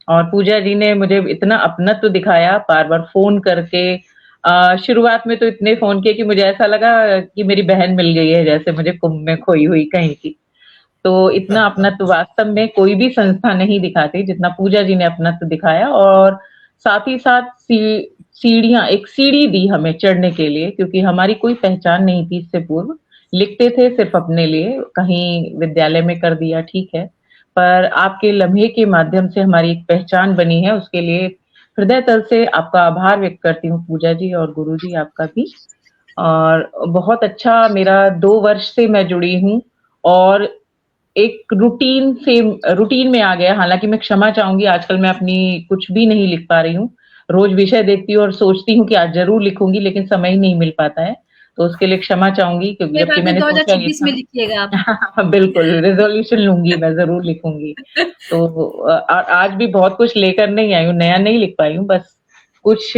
और पूजा जी ने मुझे इतना अपनत्व दिखाया, बार बार फोन करके। शुरुआत में तो इतने फोन किए कि मुझे ऐसा लगा कि मेरी बहन मिल गई है, जैसे मुझे कुंभ में खोई हुई कहीं की। तो इतना अपनत्व वास्तव में कोई भी संस्था नहीं दिखाती जितना पूजा जी ने अपनत्व दिखाया। और साथ ही साथ सीढ़ियां, एक सीढ़ी दी हमें चढ़ने के लिए, क्योंकि हमारी कोई पहचान नहीं थी इससे पूर्व। लिखते थे सिर्फ अपने लिए, कहीं विद्यालय में कर दिया, ठीक है, पर आपके लम्हे के माध्यम से हमारी एक पहचान बनी है, उसके लिए हृदय तल से आपका आभार व्यक्त करती हूँ पूजा जी, और गुरु जी आपका भी। और बहुत अच्छा, मेरा 2 वर्ष से मैं जुड़ी हूँ और एक रूटीन में आ गया। हालांकि मैं क्षमा चाहूंगी, आजकल मैं अपनी कुछ भी नहीं लिख पा रही हूँ। रोज विषय देखती हूँ और सोचती हूँ कि आज जरूर लिखूंगी, लेकिन समय ही नहीं मिल पाता है। तो उसके लिए क्षमा चाहूंगी, क्योंकि ये जबकि बात मैंने सोचा ये 2026 में लिखिएगा आप। बिल्कुल रेजोल्यूशन लूंगी, मैं जरूर लिखूंगी। तो आज भी बहुत कुछ लेकर नहीं आई हूँ, नया नहीं लिख पाई हूँ, बस कुछ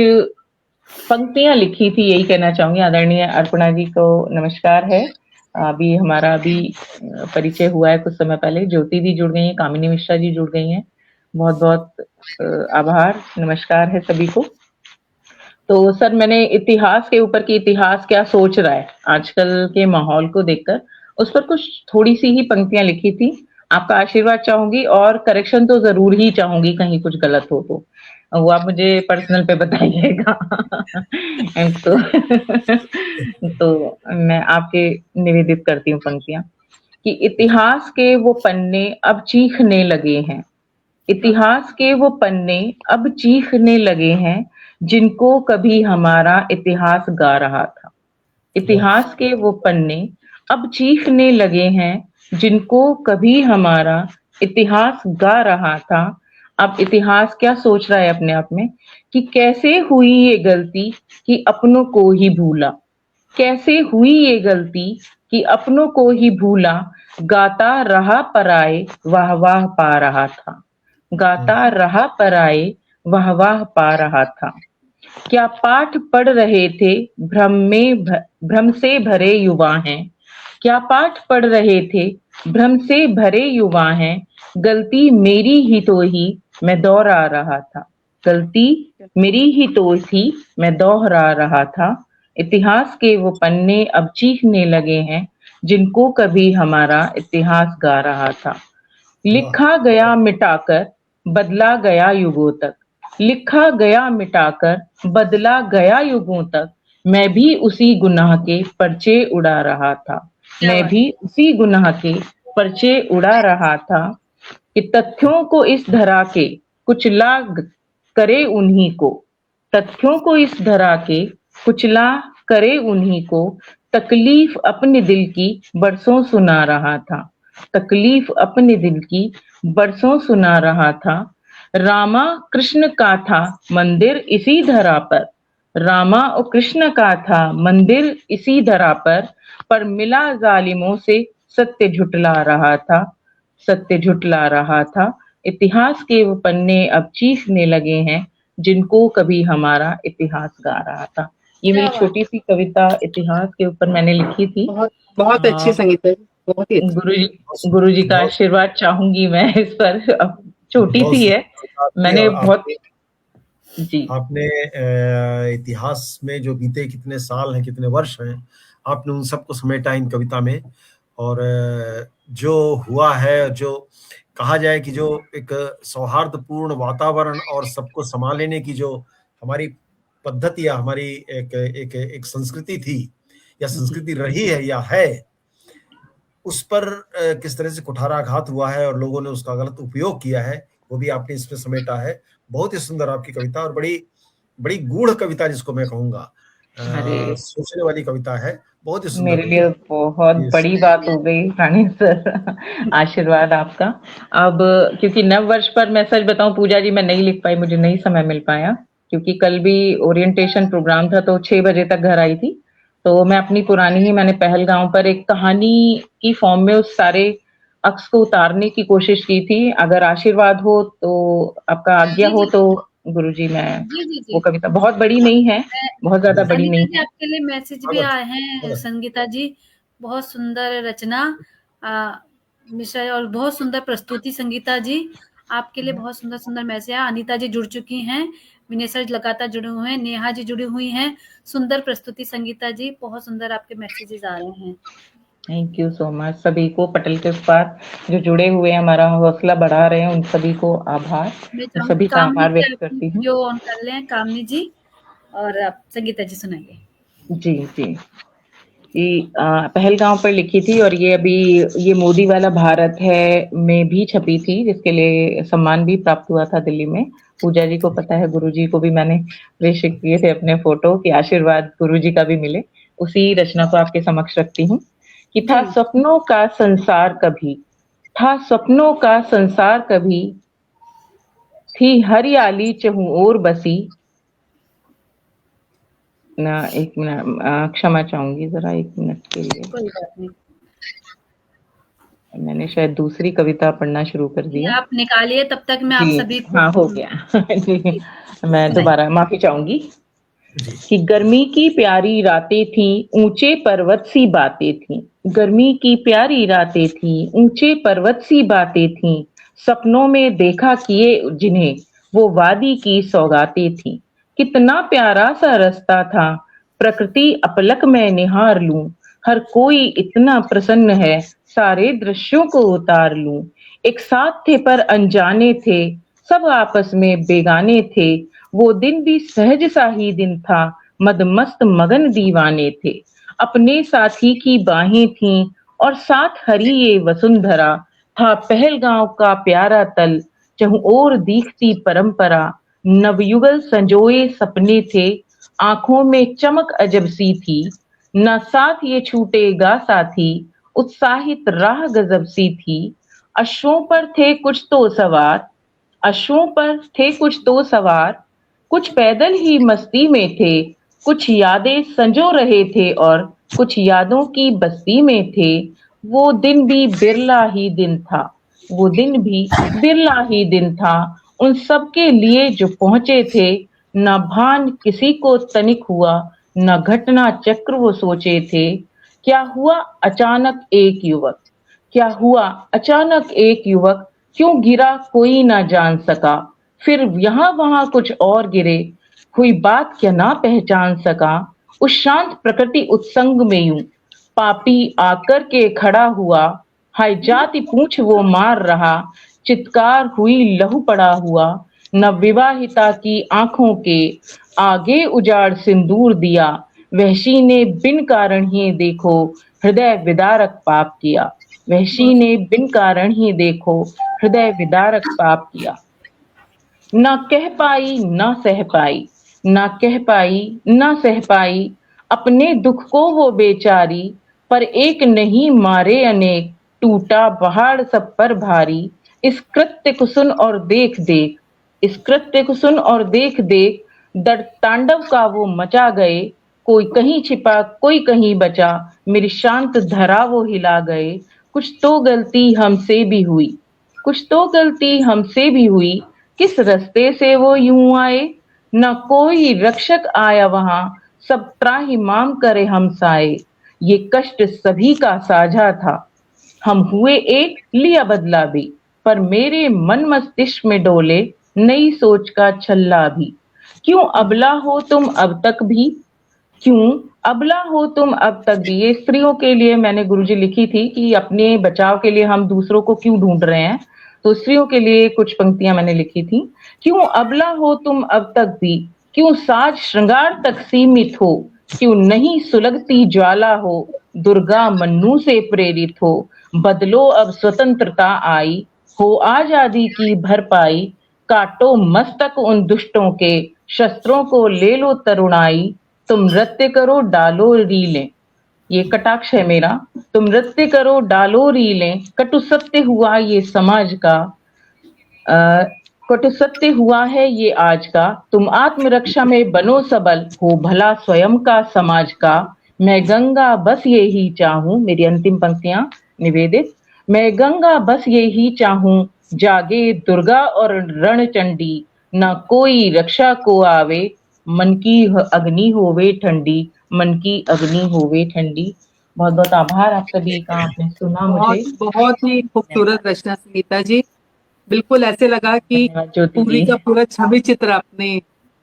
पंक्तियां लिखी थी, यही कहना चाहूंगी। आदरणीय अर्पणा जी को नमस्कार है। अभी हमारा परिचय हुआ है कुछ समय पहले। ज्योति जी जुड़ गई हैं, कामिनी मिश्रा जी जुड़ गई हैं, बहुत बहुत आभार, नमस्कार है सभी को। तो सर, मैंने इतिहास के ऊपर कि इतिहास क्या सोच रहा है आजकल के माहौल को देखकर, उस पर कुछ थोड़ी सी ही पंक्तियां लिखी थी। आपका आशीर्वाद चाहूंगी और करेक्शन तो जरूर ही चाहूंगी, कहीं कुछ गलत हो तो वो आप मुझे पर्सनल पे बताइएगा। तो मैं आपके निवेदित करती हूँ पंक्तियां कि इतिहास के वो पन्ने अब चीखने लगे हैं, इतिहास के वो पन्ने अब चीखने लगे हैं, जिनको कभी हमारा इतिहास गा रहा था। इतिहास के वो पन्ने अब चीखने लगे हैं, जिनको कभी हमारा इतिहास गा रहा था। अब इतिहास क्या सोच रहा है अपने आप में कि कैसे हुई ये गलती कि अपनों को ही भूला, कैसे हुई ये गलती कि अपनों को ही भूला, गाता रहा पराए वाह वाह पा रहा था, गाता रहा पराए वाह वाह पा रहा था। क्या पाठ पढ़ रहे थे भ्रम से भरे युवा हैं, क्या पाठ पढ़ रहे थे भ्रम से भरे युवा हैं, गलती मेरी ही तो ही मैं दोहरा रहा था, गलती मेरी ही तो थी मैं दोहरा रहा था। इतिहास के वो पन्ने अब चीखने लगे हैं, जिनको कभी हमारा इतिहास गा रहा था। लिखा गया मिटाकर बदला गया युगों तक, लिखा गया मिटाकर बदला गया युगों तक, मैं भी उसी गुनाह के पर्चे उड़ा रहा था, मैं भी उसी गुनाह के पर्चे उड़ा रहा था कि तथ्यों को इस धरा के कुचला करे उन्हीं को, तथ्यों को इस धरा के कुचला करे उन्हीं को, तकलीफ अपने दिल की बरसों सुना रहा था, तकलीफ अपने दिल की बरसों सुना रहा था। रामा कृष्ण का था मंदिर इसी धरा पर, रामा और कृष्ण का था मंदिर इसी धरा पर मिला जालिमों से सत्य झुटला रहा था, सत्य झुटला रहा था। इतिहास के वो पन्ने अब चीखने लगे हैं, जिनको कभी हमारा इतिहास गा रहा था। ये मेरी छोटी सी कविता इतिहास के ऊपर मैंने लिखी थी। बहुत अच्छी संगीता जी, बहुत ही गुरु जी का आशीर्वाद चाहूंगी मैं इस पर। अब छोटी सी है, मैंने बहुत जी आपने इतिहास में जो बीते कितने साल हैं, कितने वर्ष हैं, आपने उन सबको समेटा इन कविता में। और जो हुआ है, जो कहा जाए कि जो एक सौहार्दपूर्ण वातावरण और सबको संभाल लेने की जो हमारी पद्धति या हमारी एक संस्कृति थी या संस्कृति रही है या है, उस पर किस तरह से कुठाराघात हुआ है और लोगों ने उसका गलत उपयोग किया है, वो भी आपने इसमें समेटा है। बहुत ही सुंदर आपकी कविता, और बड़ी बड़ी गूढ़ कविता जिसको मैं कहूंगा, सोचने वाली कविता है, बहुत ही सुंदर। मेरे लिए बहुत बड़ी बात हो गई रानी सर, आशीर्वाद आपका। अब क्योंकि नव वर्ष पर मैं सच बताऊं पूजा जी, मैं नहीं लिख पाई, मुझे नहीं समय मिल पाया, क्योंकि कल भी ओरिएंटेशन प्रोग्राम था तो 6 बजे तक घर आई थी। तो मैं अपनी पुरानी ही मैंने पहलगांव पर एक कहानी की फॉर्म में उस सारे अक्स को उतारने की कोशिश की थी। अगर आशीर्वाद हो तो, आपका आज्ञा हो तो गुरुजी, मैं वो कविता बहुत बड़ी नहीं है, बहुत ज्यादा बड़ी नहीं है। आपके लिए मैसेज भी आए हैं संगीता जी, बहुत सुंदर रचना मिश्रा, और बहुत सुंदर प्रस्तुति संगीता जी, आपके लिए बहुत सुंदर सुंदर मैसेज है। अनीता जी जुड़ चुकी हैं, विनय सर लगातार जुड़े हुए हैं, नेहा जी जुड़ी हुई हैं। सुंदर प्रस्तुति संगीता जी, बहुत सुंदर आपके मैसेजेस आ रहे हैं। Thank you so much. सभी को पटल के उस पार जो जुड़े हुए हैं, हमारा हौसला बढ़ा रहे हैं, उन सभी को आभार, सभी का आभार व्यक्त करती हूँ। जो ऑन कर लें कामनी जी, और आप संगीता जी सुनाइए। जी जी, ये पहलगांव पर लिखी थी, और ये अभी ये मोदी वाला भारत है में भी छपी थी, जिसके लिए सम्मान भी प्राप्त हुआ था दिल्ली में। पूजा जी को पता है, गुरुजी को भी मैंने प्रेषित किए थे अपने फोटो कि आशीर्वाद गुरुजी का भी मिले। उसी रचना को आपके समक्ष रखती हूँ कि था सपनों का संसार कभी, था सपनों का संसार कभी, थी हरियाली चहुं ओर बसी, ना, एक मिनट, क्षमा चाहूंगी जरा, 1 मिनट के लिए। कोई बात नहीं। मैंने शायद दूसरी कविता पढ़ना शुरू कर दिया। आप निकालिए, तब तक मैं आप जी, सभी को हाँ, हो गया। जी, मैं दोबारा माफी चाहूंगी कि गर्मी की प्यारी रातें थी, ऊंचे पर्वत सी बातें थी। गर्मी की प्यारी रातें थी, ऊंचे पर्वत सी बातें थी। सपनों में देखा किए जिन्हें, वो वादी की सौगातें थी। कितना प्यारा सा रास्ता था, प्रकृति अपलक में निहार लूं। हर कोई इतना प्रसन्न है, सारे दृश्यों को उतार लूं। एक साथ थे पर अनजाने थे, सब आपस में बेगाने थे। वो दिन भी सहज सा ही दिन था, मदमस्त मगन दीवाने थे। अपने साथी की बाहें थीं और साथ हरी ये वसुंधरा। था पहलगांव का प्यारा तल, जहूं और दीखती परंपरा। नवयुगल संजोए सपने थे, आंखों में चमक अजब सी थी। न साथ ये छूटेगा साथी, उत्साहित राह गजब सी थी। अश्वों पर थे कुछ तो सवार, अश्वों पर थे कुछ तो सवार, कुछ पैदल ही मस्ती में थे। कुछ यादें संजो रहे थे और कुछ यादों की बस्ती में थे। वो दिन भी बिरला ही दिन था, वो दिन भी बिरला ही दिन था। उन सब के लिए जो पहुंचे थे, न भान किसी को तनिक हुआ, न घटना चक्र वो सोचे थे। क्या हुआ अचानक एक युवक, क्या हुआ अचानक एक युवक, क्यों गिरा कोई ना जान सका। फिर यहाँ वहां कुछ और गिरे, हुई बात क्या ना पहचान सका। उस शांत प्रकृति उत्संग में यूं पापी आकर के खड़ा हुआ। हाय जाति पूछ वो मार रहा, चित्कार हुई लहू पड़ा हुआ। नवविवाहिता की आंखों के आगे उजाड़ सिंदूर दिया। वहशी ने बिन कारण ही देखो, हृदय विदारक पाप किया। वहशी ने बिन कारण ही देखो, हृदय विदारक पाप किया। ना कह पाई ना सह पाई, ना कह पाई ना सह पाई, अपने दुख को वो बेचारी। पर एक नहीं मारे अनेक, टूटा पहाड़ सब पर भारी। इस कृत्य को सुन और देख देख, इस कृत्य को सुन और देख देख, दर्द तांडव का वो मचा गए। कोई कहीं छिपा कोई कहीं बचा, मेरी शांत धरा वो हिला गए। कुछ तो गलती हमसे भी हुई, कुछ तो गलती हमसे भी हुई। किस रास्ते से वो यूं आए, न कोई रक्षक आया वहां, सब त्राहिमाम करे हम साए। ये कष्ट सभी का साझा था, हम हुए एक लिया बदला भी। पर मेरे मन मस्तिष्क में डोले नई सोच का छल्ला भी। क्यों अबला हो तुम अब तक भी, क्यों अबला हो तुम अब तक भी। ये स्त्रियों के लिए मैंने गुरुजी लिखी थी कि अपने बचाव के लिए हम दूसरों को क्यों ढूंढ रहे हैं। तो स्त्रियों के लिए कुछ पंक्तियां मैंने लिखी थी। क्यों अबला हो तुम अब तक भी, क्यों साज श्रृंगार तक सीमित हो। क्यों नहीं सुलगती ज्वाला हो, दुर्गा मन्नू से प्रेरित हो। बदलो अब स्वतंत्रता आई, हो आजादी की भरपाई। काटो मस्तक उन दुष्टों के, शस्त्रों को ले लो तरुणाई। तुम नृत्य करो डालो रीलें, ये कटाक्ष है मेरा। तुम नृत्य करो डालो रीलें, कटु सत्य हुआ ये समाज का, कटु सत्य हुआ है ये आज का। तुम आत्मरक्षा में बनो सबल, हो भला स्वयं का समाज का। मैं गंगा बस ये ही चाहूं, मेरी अंतिम पंक्तियां निवेदित। मैं गंगा बस ये ही चाहूं, जागे दुर्गा और रणचंडी। न कोई रक्षा को आवे, मन की अग्नि होवे ठंडी, मन की अग्नि होवे ठंडी। बहुत बहुत आभार आप सभी का, आपने सुना मुझे। बहुत ही खूबसूरत रचना संगीता जी। बिल्कुल ऐसे लगा कि ज्योति पूरी जी, का पूरा छवि चित्र आपने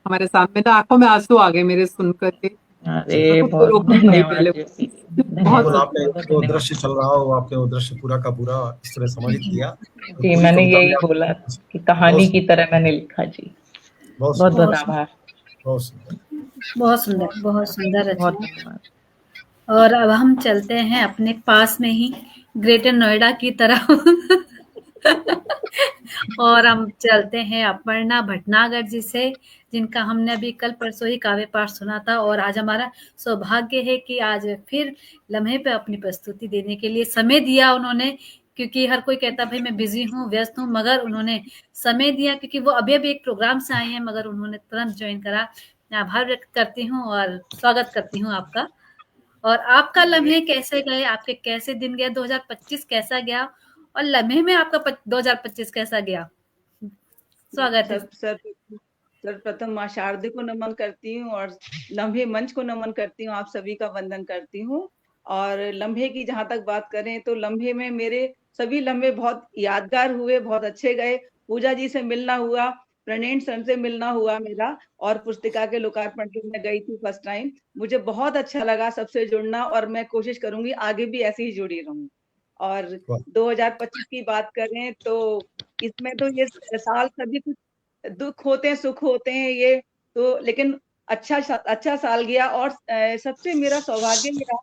हमारे सामने था। आंखों में आंसू आ गए मेरे सुन करके। अरे खुद को बहुत रोक नहीं पाई धन्यवाद पहले। ज्योति जी, बहुत बिल्कुल, धन्यवाद, आपने बहुत जो धन्यवाद दृश्य चल रहा हो, आपने वो दृश्य पूरा का पूरा इस तरह समाहित किया, तो जी। पूरी मैंने कविता यही में आप बोला कि बहुत कहानी की सुंदर, तरह मैंने लिखा जी। बहुत बहुत बहुत सुंदर, आभार, बहुत सुंदर। बहुत सुंदर, बहुत सुंदर बहुत रचना। धन्यवाद। और अब हम चलते हैं अपने पास में ही ग्रेटर नोएडा की तरफ और हम चलते हैं अपर्णा भटनागर जी से, जिनका हमने अभी कल परसों ही काव्य पाठ सुना था। और आज हमारा सौभाग्य है कि आज फिर लम्हे पे अपनी प्रस्तुति देने के लिए समय दिया उन्होंने, क्योंकि हर कोई कहता भाई मैं बिजी हूँ, व्यस्त हूँ, मगर उन्होंने समय दिया, क्योंकि वो अभी अभी एक प्रोग्राम से आए हैं, मगर उन्होंने तुरंत ज्वाइन करा। मैं आभार व्यक्त करती हूँ और स्वागत करती हूँ आपका। और आपका लम्हे कैसे गए, आपके कैसे दिन गए, 2025 कैसा गया और लम्हे में आपका 2025 कैसा गया? स्वागत है। सर्वप्रथम माँ शारदे को नमन करती हूँ और लम्हे मंच को नमन करती हूँ, आप सभी का वंदन करती हूँ। और लम्हे की जहां तक बात करें तो लम्हे में मेरे सभी लम्हे बहुत यादगार हुए, बहुत अच्छे गए। पूजा जी से मिलना हुआ, प्रणेन सर से मिलना हुआ मेरा, और पुस्तिका के लोकार्पण पे मैं गई थी फर्स्ट टाइम। मुझे बहुत अच्छा लगा सबसे जुड़ना, और मैं कोशिश करूंगी आगे भी ऐसे ही जुड़ी रहूं। और 2025 की बात करें तो इसमें तो ये साल सभी कुछ दुख होते हैं, सुख होते हैं, ये तो, लेकिन अच्छा साल गया। और सबसे मेरा सौभाग्य मेरा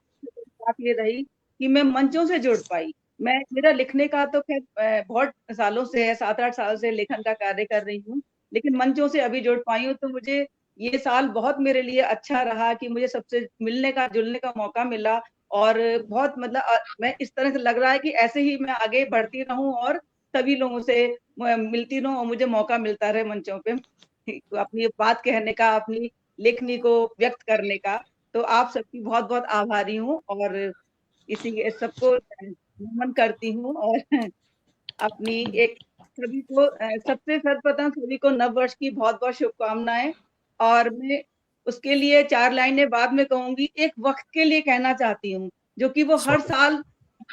बात ये रही कि मैं मंचों से जुड़ पाई। मेरा लिखने का तो खैर बहुत सालों से है, 7-8 साल से लेखन का कार्य कर रही हूँ, लेकिन मंचों से अभी जुड़ पाई हूँ। तो मुझे ये साल बहुत मेरे लिए अच्छा रहा कि मुझे सबसे मिलने का, जुलने का मौका मिला। और बहुत मतलब मैं इस तरह से लग रहा है कि ऐसे ही मैं आगे बढ़ती रहूं और सभी लोगों से मिलती रहूं और मुझे मौका मिलता रहे मंचों पे अपनी बात कहने का, अपनी लेखनी को व्यक्त करने का। तो आप सबकी बहुत बहुत आभारी हूँ और इसी सबको नमन करती हूँ। और अपनी एक सभी को सबसे सर्वप्रथम सभी को नव वर्ष की बहुत बहुत शुभकामनाएं। और मैं उसके लिए 4 लाइनें बाद में कहूंगी, एक वक्त के लिए कहना चाहती हूँ, जो कि वो हर साल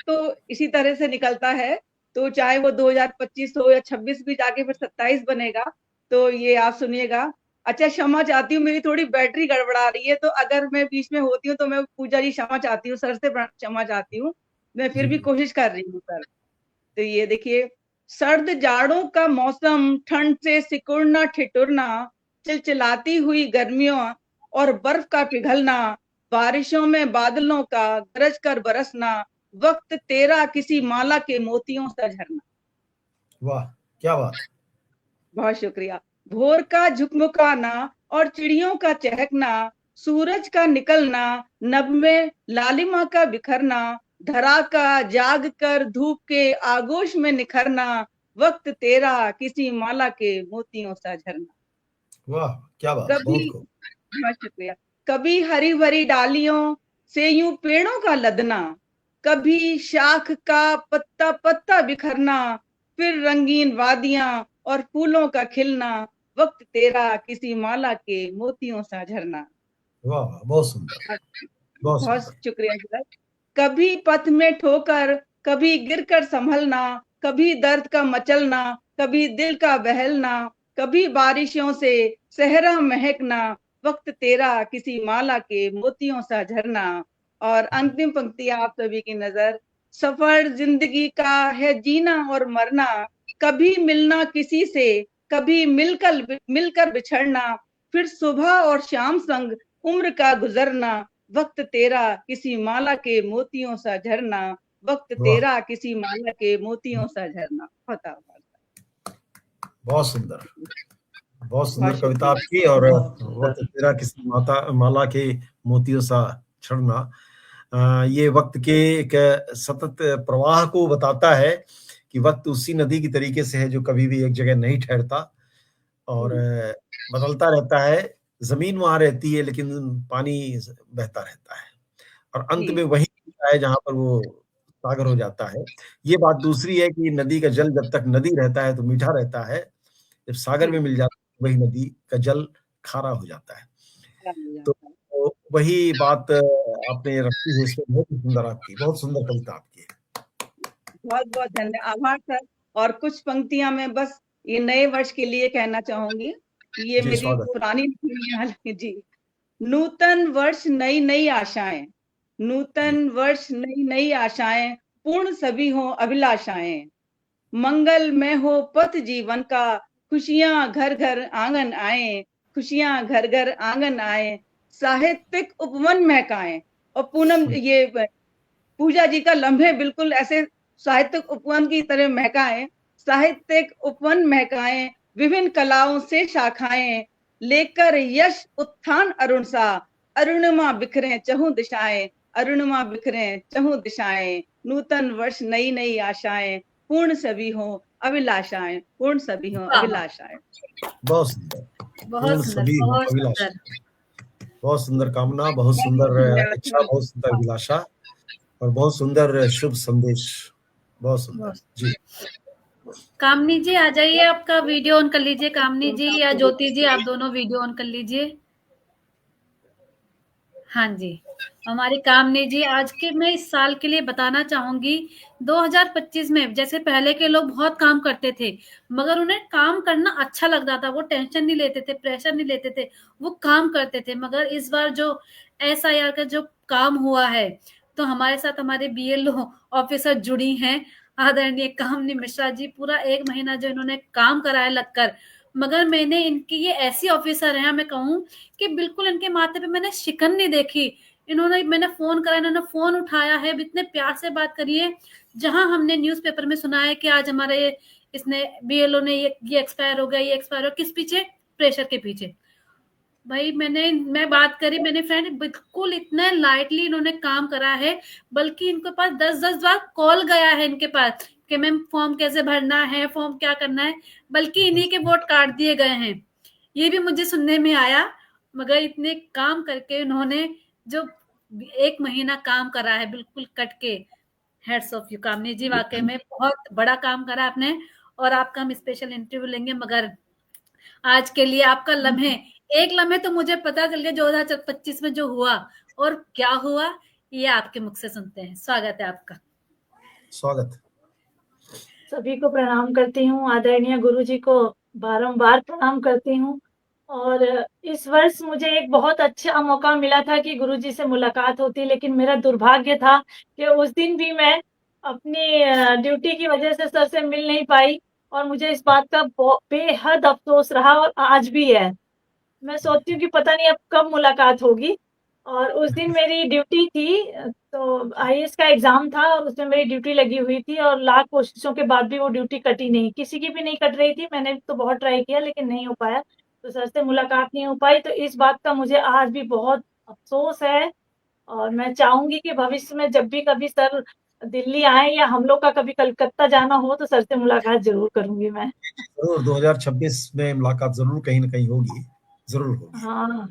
तो इसी तरह से निकलता है। तो चाहे वो 2025 हो या 26 भी जाके फिर 27 बनेगा, तो ये आप सुनिएगा। अच्छा, क्षमा चाहती हूँ, मेरी थोड़ी बैटरी गड़बड़ा रही है, तो अगर मैं बीच में होती हूँ तो मैं पूजा जी क्षमा चाहती हूँ, सर से क्षमा चाहती हूँ। मैं फिर भी कोशिश कर रही हूँ सर। तो ये देखिए, सर्द जाड़ों का मौसम, ठंड से सिकुड़ना ठिठुरना, चिलचिलाती हुई गर्मियों और बर्फ का पिघलना, बारिशों में बादलों का गरज कर बरसना, वक्त तेरा किसी माला के मोतियों सा झरना। वाह, क्या बात। बहुत शुक्रिया। भोर का झुकमुकाना और चिड़ियों का चहकना, सूरज का निकलना, नभ में लालिमा का बिखरना, धरा का जाग कर धूप के आगोश में निखरना, वक्त तेरा किसी माला के मोतियों सा झरना। वाह, क्या बात। कभी, बहुत शुक्रिया। कभी हरी भरी डालियों से यूं पेड़ों का लदना, कभी शाख का पत्ता पत्ता बिखरना, फिर रंगीन वादियां और फूलों का खिलना, वक्त तेरा किसी माला के मोतियों सा झरना। वाह, बहुत सुंदर, बहुत शुक्रिया सर। कभी पथ में ठोकर, कभी गिरकर संभलना, कभी दर्द का मचलना, कभी दिल का बहलना, कभी बारिशों से सहरा महकना, वक्त तेरा किसी माला के मोतियों सा झरना। और अंतिम पंक्ति आप सभी की नजर, सफर जिंदगी का है जीना और मरना, कभी मिलना किसी से, कभी मिलकर बिछड़ना, फिर सुबह और शाम संग उम्र का गुजरना, वक्त तेरा किसी माला के मोतियों सा झरना, वक्त तेरा किसी माला के मोतियों सा झरना। बहुत सुंदर, बहुत सुंदर कविता आपकी। और वक्त तेरा किसी माला के मोतियों सा झरना, ये वक्त के एक सतत प्रवाह को बताता है कि वक्त उसी नदी की तरीके से है जो कभी भी एक जगह नहीं ठहरता और बदलता रहता है। जमीन वहां रहती है लेकिन पानी बहता रहता है और अंत में वही है जहां पर वो सागर हो जाता है। ये बात दूसरी है कि नदी का जल जब तक नदी रहता है तो मीठा रहता है, जब सागर में मिल जाता है वही नदी का जल खारा हो जाता है। तो वही बात आपने रखी है इसमें, बहुत सुंदर आपकी, बहुत सुंदर कविता आपकी है। बहुत बहुत धन्यवाद, आभार सर। और कुछ पंक्तियां मैं बस ये नए वर्ष के लिए कहना चाहूंगी, ये मेरी पुरानी जी। नूतन वर्ष नई नई आशाएं, नूतन वर्ष नई नई आशाएं, पूर्ण सभी हो अभिलाषाएं, मंगल में हो पथ जीवन का, खुशियां घर घर आंगन आए, खुशियां घर घर आंगन आए, साहित्यिक उपवन महकाएं। और पूनम, ये पूजा जी का लम्हे बिल्कुल ऐसे साहित्यिक उपवन की तरह महकाएं, साहित्यिक उपवन महकाएं, विभिन्न कलाओं से शाखाएं, लेकर यश उत्थान अरुण सा, अरुणिमा बिखरे चहुं दिशाएं, अरुणिमा बिखरे चहुं दिशाएं, नूतन वर्ष नई नई आशाएं, पूर्ण सभी हो अभिलाषाएं, पूर्ण सभी हो अभिलाषाएं। बहुत सुंदर, बहुत सुंदर, बहुत सुंदर। बहुत सुंदर कामना, बहुत सुंदर इच्छा, बहुत सुंदर अभिलाषा और बहुत सुंदर शुभ संदेश। बहुत सुंदर जी। कामनी जी आ जाइए, आपका वीडियो ऑन कर लीजिए। कामनी जी या ज्योति जी, आप दोनों वीडियो ऑन कर लीजिए। हाँ जी, हमारी कामनी जी, आज के मैं इस साल के लिए बताना चाहूंगी, 2025 में जैसे पहले के लोग बहुत काम करते थे, मगर उन्हें काम करना अच्छा लगता था, वो टेंशन नहीं लेते थे, प्रेशर नहीं लेते थे, वो काम करते थे। मगर इस बार जो SIR का जो काम हुआ है, तो हमारे साथ हमारे BLO ऑफिसर जुड़ी हैं, आदरणीय कामनी मिश्रा जी। पूरा 1 महीना जो इन्होंने काम करा है लगकर, मगर मैंने इनकी, ये ऐसी ऑफिसर हैं, मैं कहूँ कि बिल्कुल इनके माथे पे मैंने शिकन नहीं देखी। मैंने फोन करा, इन्होंने फोन उठाया है, इतने प्यार से बात करी है। जहां हमने न्यूज़पेपर में सुना है कि आज हमारे इसने BLO ने ये एक्सपायर हो गया, ये एक्सपायर हो, किस पीछे? प्रेशर के पीछे। भाई मैं बात करी, मैंने फ्रेंड, बिल्कुल इतना लाइटली इन्होंने काम करा है, बल्कि इनके पास 10-10 बार कॉल गया है इनके पास कि मैम फॉर्म कैसे भरना है, फॉर्म क्या करना है, बल्कि इन्हीं के वोट काट दिए गए हैं। ये भी मुझे सुनने में आया। मगर इतने काम करके उन्होंने जो 1 महीना काम करा है, बिल्कुल कट के, हेड्स ऑफ यू कामनी जी, वाकई में बहुत बड़ा काम करा आपने। और आपका हम स्पेशल इंटरव्यू लेंगे, मगर आज के लिए आपका लम्हे, एक लम्हे तो मुझे पता चल गया 2025 में जो हुआ और क्या हुआ, ये आपके मुख से सुनते हैं। स्वागत है आपका। स्वागत। सभी को प्रणाम करती हूँ, आदरणीय गुरु जी को बारंबार प्रणाम करती हूँ। और इस वर्ष मुझे एक बहुत अच्छा मौका मिला था कि गुरु जी से मुलाकात होती, लेकिन मेरा दुर्भाग्य था कि उस दिन भी मैं अपनी ड्यूटी की वजह से सर से मिल नहीं पाई, और मुझे इस बात का बेहद अफसोस रहा और आज भी है। मैं सोचती हूँ कि पता नहीं अब कब मुलाकात होगी। और उस दिन मेरी ड्यूटी थी, तो IAS का एग्जाम था और उसमें मेरी ड्यूटी लगी हुई थी, और लाख कोशिशों के बाद भी वो ड्यूटी कटी नहीं, किसी की भी नहीं कट रही थी। मैंने तो बहुत ट्राई किया लेकिन नहीं हो पाया, तो सर से मुलाकात नहीं हो पाई। तो इस बात का मुझे आज भी बहुत अफसोस है, और मैं चाहूंगी कि भविष्य में जब भी कभी सर दिल्ली आए या हम लोग का कभी कलकत्ता जाना हो, तो सर से मुलाकात जरूर करूंगी मैं। जरूर 2026 में मुलाकात जरूर कहीं ना कहीं होगी, जरूर होगी। हाँ,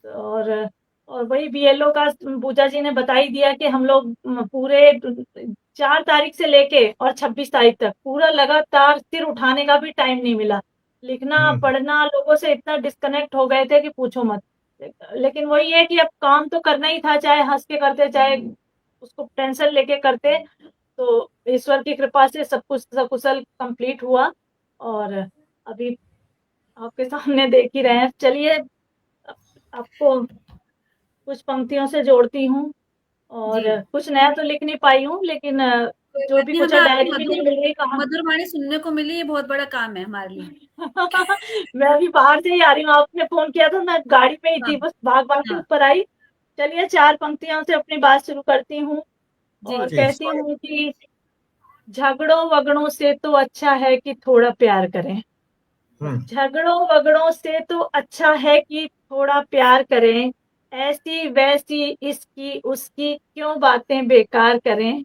और वही BLO का पूजा जी ने बता ही दिया कि हम लोग पूरे 4 तारीख से लेके और 26 तारीख तक पूरा लगातार सिर उठाने का भी टाइम नहीं मिला। लिखना पढ़ना, लोगों से इतना डिस्कनेक्ट हो गए थे कि पूछो मत। लेकिन वही है कि अब काम तो करना ही था, चाहे हंस के करते चाहे उसको टेंशन लेके करते। तो ईश्वर की कृपा से सब कुछ सकुशल कंप्लीट हुआ, और अभी आपके सामने देख ही रहे हैं। चलिए, आपको कुछ पंक्तियों से जोड़ती हूँ, और कुछ नया तो लिख नहीं पाई हूँ, लेकिन जो भी कुछ डायरी भी नहीं मिल रही, मधुर वाणी सुनने को मिली, ये बहुत बड़ा काम है हमारे लिए। मैं अभी बाहर से ही आ रही हूँ, आपने फोन किया था, मैं गाड़ी में ही थी, बस भाग के ऊपर आई। चलिए, 4 पंक्तियों से अपनी बात शुरू करती हूँ और कहती हूँ कि झगड़ों वगड़ों से तो अच्छा है कि थोड़ा प्यार करें। झगड़ों वगड़ों से तो अच्छा है कि थोड़ा प्यार करें, ऐसी वैसी इसकी उसकी क्यों बातें बेकार करें,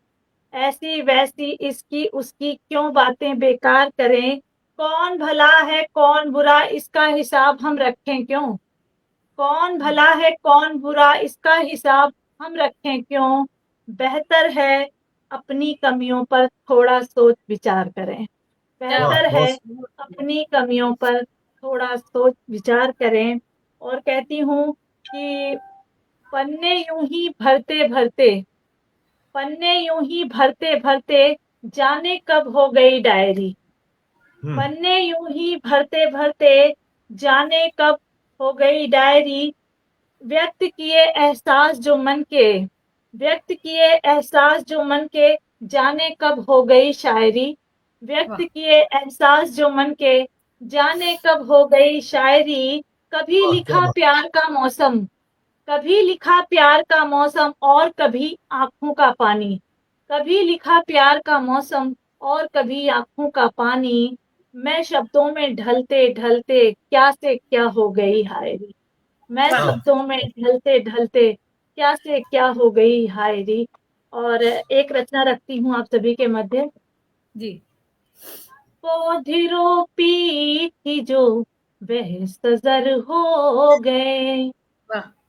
ऐसी वैसी इसकी उसकी क्यों बातें बेकार करें, कौन भला है कौन बुरा इसका हिसाब हम रखें क्यों, कौन भला है कौन बुरा इसका हिसाब हम रखें क्यों, बेहतर है अपनी कमियों पर थोड़ा सोच विचार करें, बेहतर है अपनी कमियों पर थोड़ा सोच विचार करें। और कहती हूँ कि पन्ने यूं ही भरते भरते, पन्ने यूं ही भरते भरते जाने कब हो गई डायरी, पन्ने यूं ही भरते भरते जाने कब हो गई डायरी, व्यक्त किए एहसास जो मन के, व्यक्त किए एहसास जो मन के जाने कब हो गई शायरी, व्यक्त किए एहसास जो मन के जाने कब हो गई शायरी, कभी लिखा प्यार का मौसम, कभी लिखा प्यार का मौसम और कभी आंखों का पानी, कभी लिखा प्यार का मौसम और कभी आंखों का पानी, मैं शब्दों में ढलते ढलते क्या से क्या हो गई हायरी, मैं शब्दों में ढलते ढलते क्या से क्या हो गई हायरी। और एक रचना रखती हूँ आप सभी के मध्य जी। पौधे रोपी थी जो वह सजर हो गए,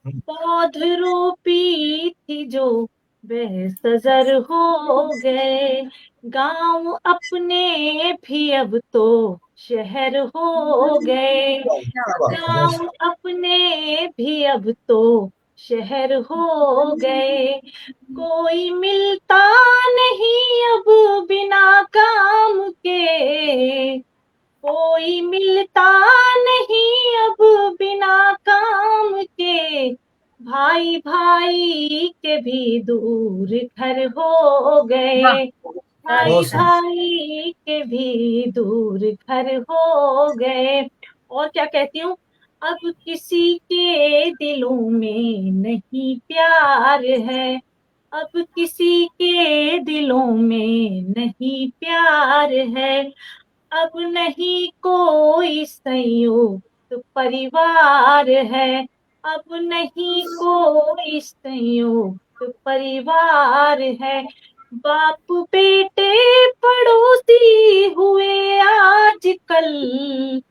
पौध रोपी थी जो वह सजर हो गए, गांव अपने भी अब तो शहर हो गए, गांव अपने भी अब तो शहर हो गए, कोई मिलता नहीं अब बिना काम के, कोई मिलता नहीं अब बिना काम के, भाई भाई के भी दूर घर हो गए, भाई भाई के भी दूर घर हो गए। और क्या कहती हूँ, अब किसी के दिलों में नहीं प्यार है, अब किसी के दिलों में नहीं प्यार है, अब नहीं कोई संयुक्त परिवार है, अब नहीं कोई संयुक्त परिवार है, बाप बेटे पड़ोसी हुए आजकल,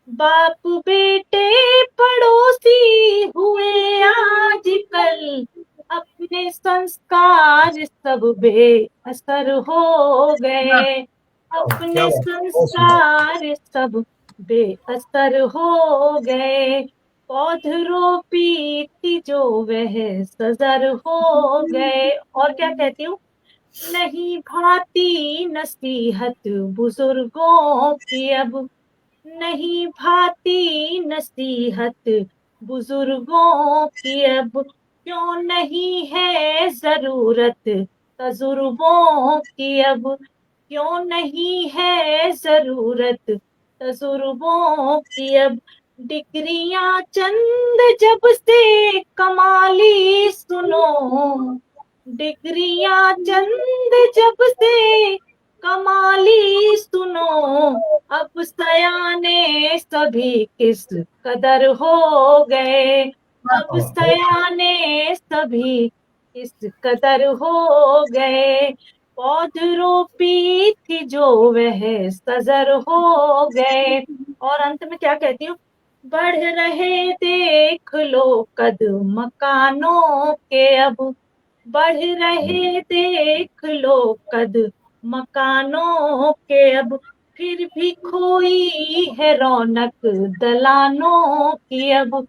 बाप बेटे पड़ोसी हुए आजकल, अपने संस्कार सब बेअसर हो गए, अपने संस्कार सब बेअसर हो गए, पौध रोपी थी जो वह सजर हो गए। और क्या कहती हूँ, नहीं भाती नसीहत बुजुर्गों की अब, नहीं भाती नसीहत बुजुर्गों की अब, क्यों नहीं है जरूरत तजुर्बों की अब, क्यों नहीं है जरूरत तजुर्बों की अब, डिग्रियां चंद जब से कमाली सुनो, डिग्रियां चंद जब से कमाली सुनो, अब सयाने सभी किस कदर हो गए, अब सयाने सभी किस कदर हो गए, पौध रोपी थी जो वह सजर हो गए। और अंत में क्या कहती हूँ, बढ़ रहे देख लो कद मकानों के अब, बढ़ रहे देख लो कद मकानों के अब, फिर भी खोई है रौनक दलानों की अब,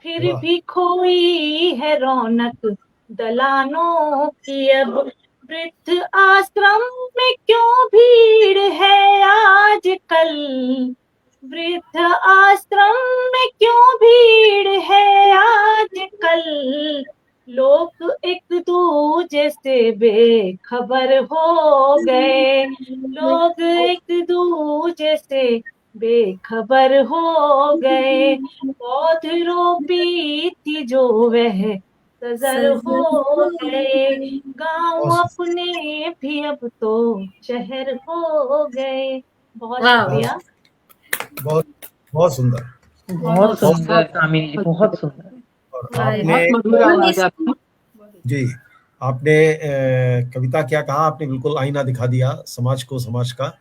फिर भी खोई है रौनक दलानों की अब, वृद्ध आश्रम में क्यों भीड़ है आजकल, वृद्ध आश्रम में क्यों भीड़ है आजकल, लोग एक दूजे से बेखबर हो गए, लोग एक दूजे से बेखबर हो गए, पौध रोपी थी जो वह सजर हो गए, गांव अपने भी अब तो शहर हो गए। बहुत शुक्रिया। बहुत बहुत सुंदर, बहुत सुंदर कामिनी जी, बहुत सुंदर। और आपने जी आपने कविता क्या कहा, आपने बिल्कुल आईना दिखा दिया समाज को, समाज का,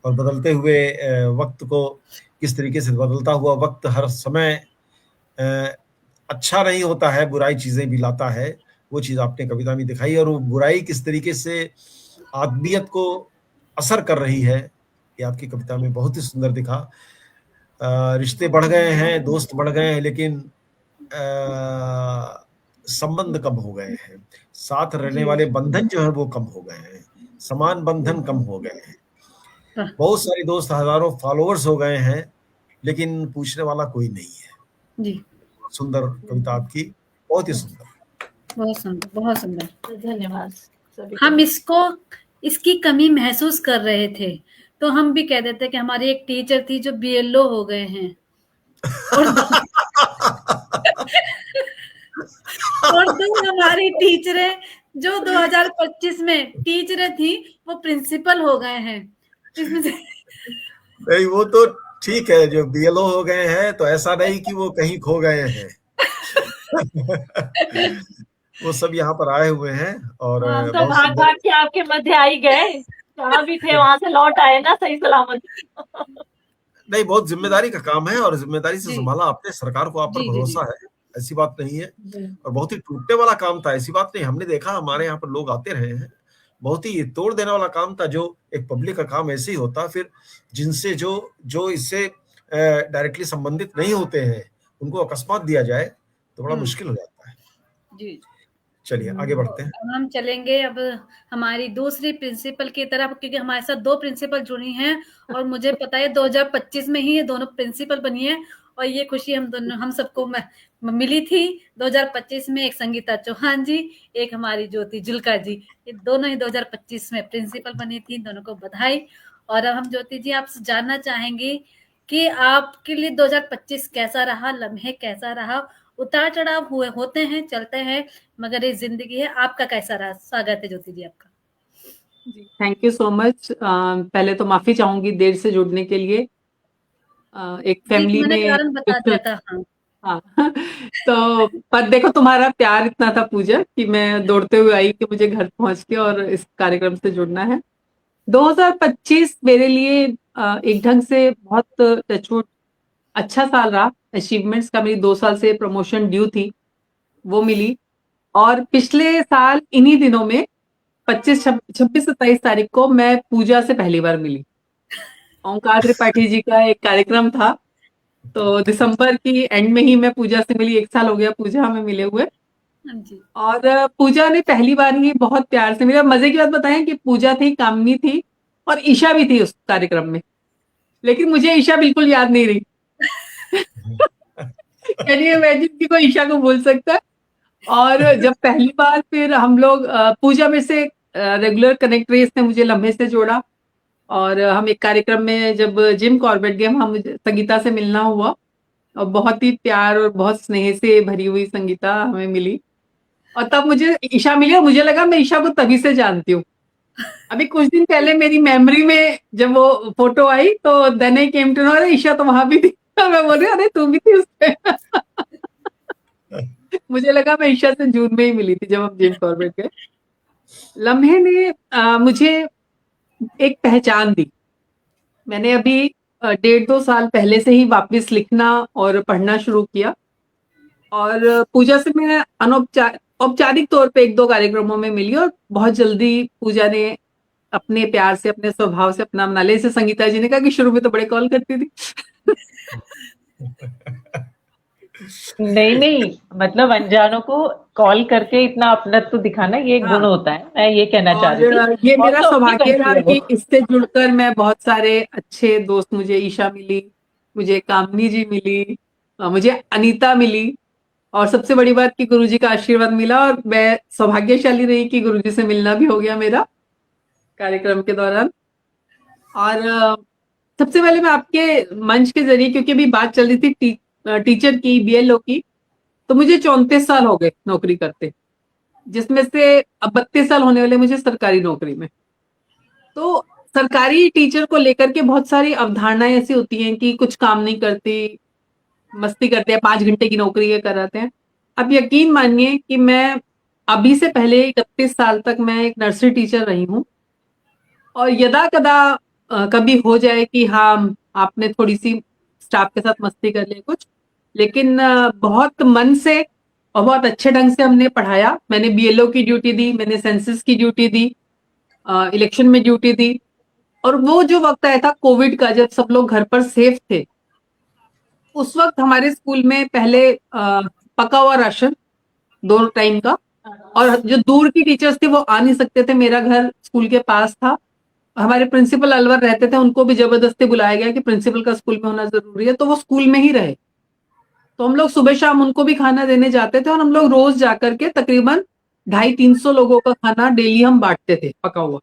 और बदलते हुए वक्त को किस तरीके से बदलता हुआ वक्त हर समय अच्छा नहीं होता है, बुराई चीजें भी लाता है, वो चीज आपने कविता में दिखाई, और वो बुराई किस तरीके से आदमियत को असर कर रही है, ये आपकी कविता में बहुत ही सुंदर दिखा। रिश्ते बढ़ गए हैं, दोस्त बढ़ गए हैं, लेकिन संबंध कम हो गए हैं, साथ रहने वाले बंधन जो है वो कम हो गए हैं, समान बंधन कम हो गए हैं, बहुत सारे दोस्त, हजारों फॉलोअर्स हो गए हैं, लेकिन पूछने वाला कोई नहीं है। जी सुंदर कविता आपकी, बहुत ही सुंदर, बहुत सुंदर, बहुत सुंदर, धन्यवाद। हम इसकी कमी महसूस कर रहे थे, तो हम भी कह देते कि हमारी एक टीचर थी जो बीएलओ हो गए हैं, और दो हमारी टीचरें जो 2025 में टीचरें थी वो प्रिंसिपल हो गए हैं। इसमें से नहीं, वो तो ठीक है, जो बीएलओ हो गए हैं तो ऐसा नहीं कि वो कहीं खो गए हैं। वो सब यहाँ पर आए हुए हैं, और तो भाग भाग के आपके मध्य आई गए, जहाँ भी थे वहां से लौट आए ना सही सलामत। नहीं, बहुत जिम्मेदारी का काम है, और जिम्मेदारी से संभाला आपने, सरकार को आप पर भरोसा है, ऐसी बात नहीं है, और बहुत ही टूटने वाला काम था, ऐसी बात नहीं। हमने देखा, हमारे यहाँ पर लोग आते रहे हैं, बहुत ही तोड़ देने वाला काम था। जो एक पब्लिक का काम ऐसे ही होता, फिर जिनसे जो इससे डायरेक्टली संबंधित नहीं होते हैं उनको अकस्मात दिया जाए तो बड़ा मुश्किल हो जाता है जी। चलिए आगे बढ़ते हैं। अब हम चलेंगे अब हमारी दूसरी प्रिंसिपल की तरफ, क्योंकि हमारे साथ 2 प्रिंसिपल जुड़ी हैं और मुझे पता है 2025 में ही ये दोनों प्रिंसिपल बनी है, और ये खुशी हम सबको मिली थी 2025 में। एक संगीता चौहान जी, एक हमारी ज्योति जुल्का जी, ये दोनों ही 2025 में प्रिंसिपल बनी थी। दोनों को बधाई। और अब हम ज्योति जी आपसे जानना चाहेंगे कि आपके लिए 2025 कैसा रहा, लम्हे कैसा रहा? उतार चढ़ाव हुए होते हैं, चलते हैं, मगर ये जिंदगी है। आपका कैसा रहा? स्वागत है ज्योति जी आपका। जी, थैंक यू सो मच। पहले तो माफी चाहूंगी देर से जुड़ने के लिए। एक फैमिली में कारण बता दिया था। हाँ तो पर देखो, तुम्हारा प्यार इतना था पूजा कि मैं दौड़ते हुए आई कि मुझे घर पहुंच के और इस कार्यक्रम से जुड़ना है। 2025 मेरे लिए एक ढंग से बहुत टचवुड अच्छा साल रहा। अचीवमेंट्स का मेरी 2 साल से प्रमोशन ड्यू थी, वो मिली। और पिछले साल इन्हीं दिनों में 26-27 तारीख को मैं पूजा से पहली बार मिली। ओंकार त्रिपाठी जी का एक कार्यक्रम था, तो दिसंबर की एंड में ही मैं पूजा से मिली। 1 साल हो गया पूजा हमें मिले हुए। और पूजा ने पहली बार ही बहुत प्यार से मिला। मजे की बात बताएं कि पूजा थी, कामनी थी और ईशा भी थी उस कार्यक्रम में, लेकिन मुझे ईशा बिल्कुल याद नहीं रही। कैन यू इमेजिन कि कोई ईशा को भूल सकता है? और जब पहली बार फिर हम लोग पूजा में से रेगुलर कनेक्ट रेस ने मुझे लम्हे से जोड़ा, और हम एक कार्यक्रम में जब जिम कॉर्बेट गए, हम संगीता से मिलना हुआ, और बहुत ही प्यार और बहुत स्नेह से भरी हुई संगीता हमें मिली। और तब मुझे ईशा मिली और मुझे लगा मैं ईशा को तभी से जानती हूँ। अभी कुछ दिन पहले मेरी मेमोरी में जब वो फोटो आई तो then I came to know, अरे ईशा तो वहां भी थी। मैं बोल रही अरे तू भी थी उसपे। मुझे लगा मैं ईशा से जून में ही मिली थी जब हम जिम कॉर्बेट गए। लम्हे ने मुझे एक पहचान दी। मैंने अभी 1.5-2 साल पहले से ही वापस लिखना और पढ़ना शुरू किया, और पूजा से मैं औपचारिक तौर पे 1-2 कार्यक्रमों में मिली, और बहुत जल्दी पूजा ने अपने प्यार से, अपने स्वभाव से अपना बना लिया। जैसे संगीता जी ने कहा कि शुरू में तो बड़े कॉल करती थी। नहीं, मतलब अनजानों को कॉल करके इतना अपनत्व दिखाना ये एक गुण होता है, मैं ये कहना चाह रही थी। ये मेरा सौभाग्य रहा कि इससे जुड़कर मैं बहुत सारे अच्छे दोस्त, मुझे ईशा मिली, मुझे कामनी जी मिली, मुझे अनीता मिली, और सबसे बड़ी बात कि गुरुजी का आशीर्वाद मिला। और मैं सौभाग्यशाली रही कि गुरुजी से मिलना भी हो गया मेरा कार्यक्रम के दौरान। और सबसे पहले मैं आपके मंच के जरिए, क्योंकि अभी बात चल रही थी टीचर की, बीएलओ की, तो मुझे 34 साल हो गए नौकरी करते, जिसमें से अब 32 साल होने वाले मुझे सरकारी नौकरी में। तो सरकारी टीचर को लेकर के बहुत सारी अवधारणाएं ऐसी होती हैं कि कुछ काम नहीं करती, मस्ती करते हैं, 5 घंटे की नौकरी ये कराते हैं। अब यकीन मानिए कि मैं अभी से पहले 31 साल तक मैं एक नर्सरी टीचर रही हूँ, और यदा कदा कभी हो जाए कि हाँ आपने थोड़ी सी स्टाफ के साथ मस्ती कर लिया कुछ, लेकिन बहुत मन से और बहुत अच्छे ढंग से हमने पढ़ाया। मैंने बीएलओ की ड्यूटी दी, मैंने सेंसस की ड्यूटी दी, इलेक्शन में ड्यूटी दी। और वो जो वक्त आया था कोविड का, जब सब लोग घर पर सेफ थे, उस वक्त हमारे स्कूल में पहले पका हुआ राशन 2 टाइम का, और जो दूर की टीचर्स थे वो आ नहीं सकते थे, मेरा घर स्कूल के पास था, हमारे प्रिंसिपल अलवर रहते थे, उनको भी जबरदस्ती बुलाया गया कि प्रिंसिपल का स्कूल में होना जरूरी है, तो वो स्कूल में ही रहे। तो हम लोग सुबह शाम उनको भी खाना देने जाते थे, और हम लोग रोज जाकर के तकरीबन 250-300 लोगों का खाना डेली हम बांटते थे, पका हुआ।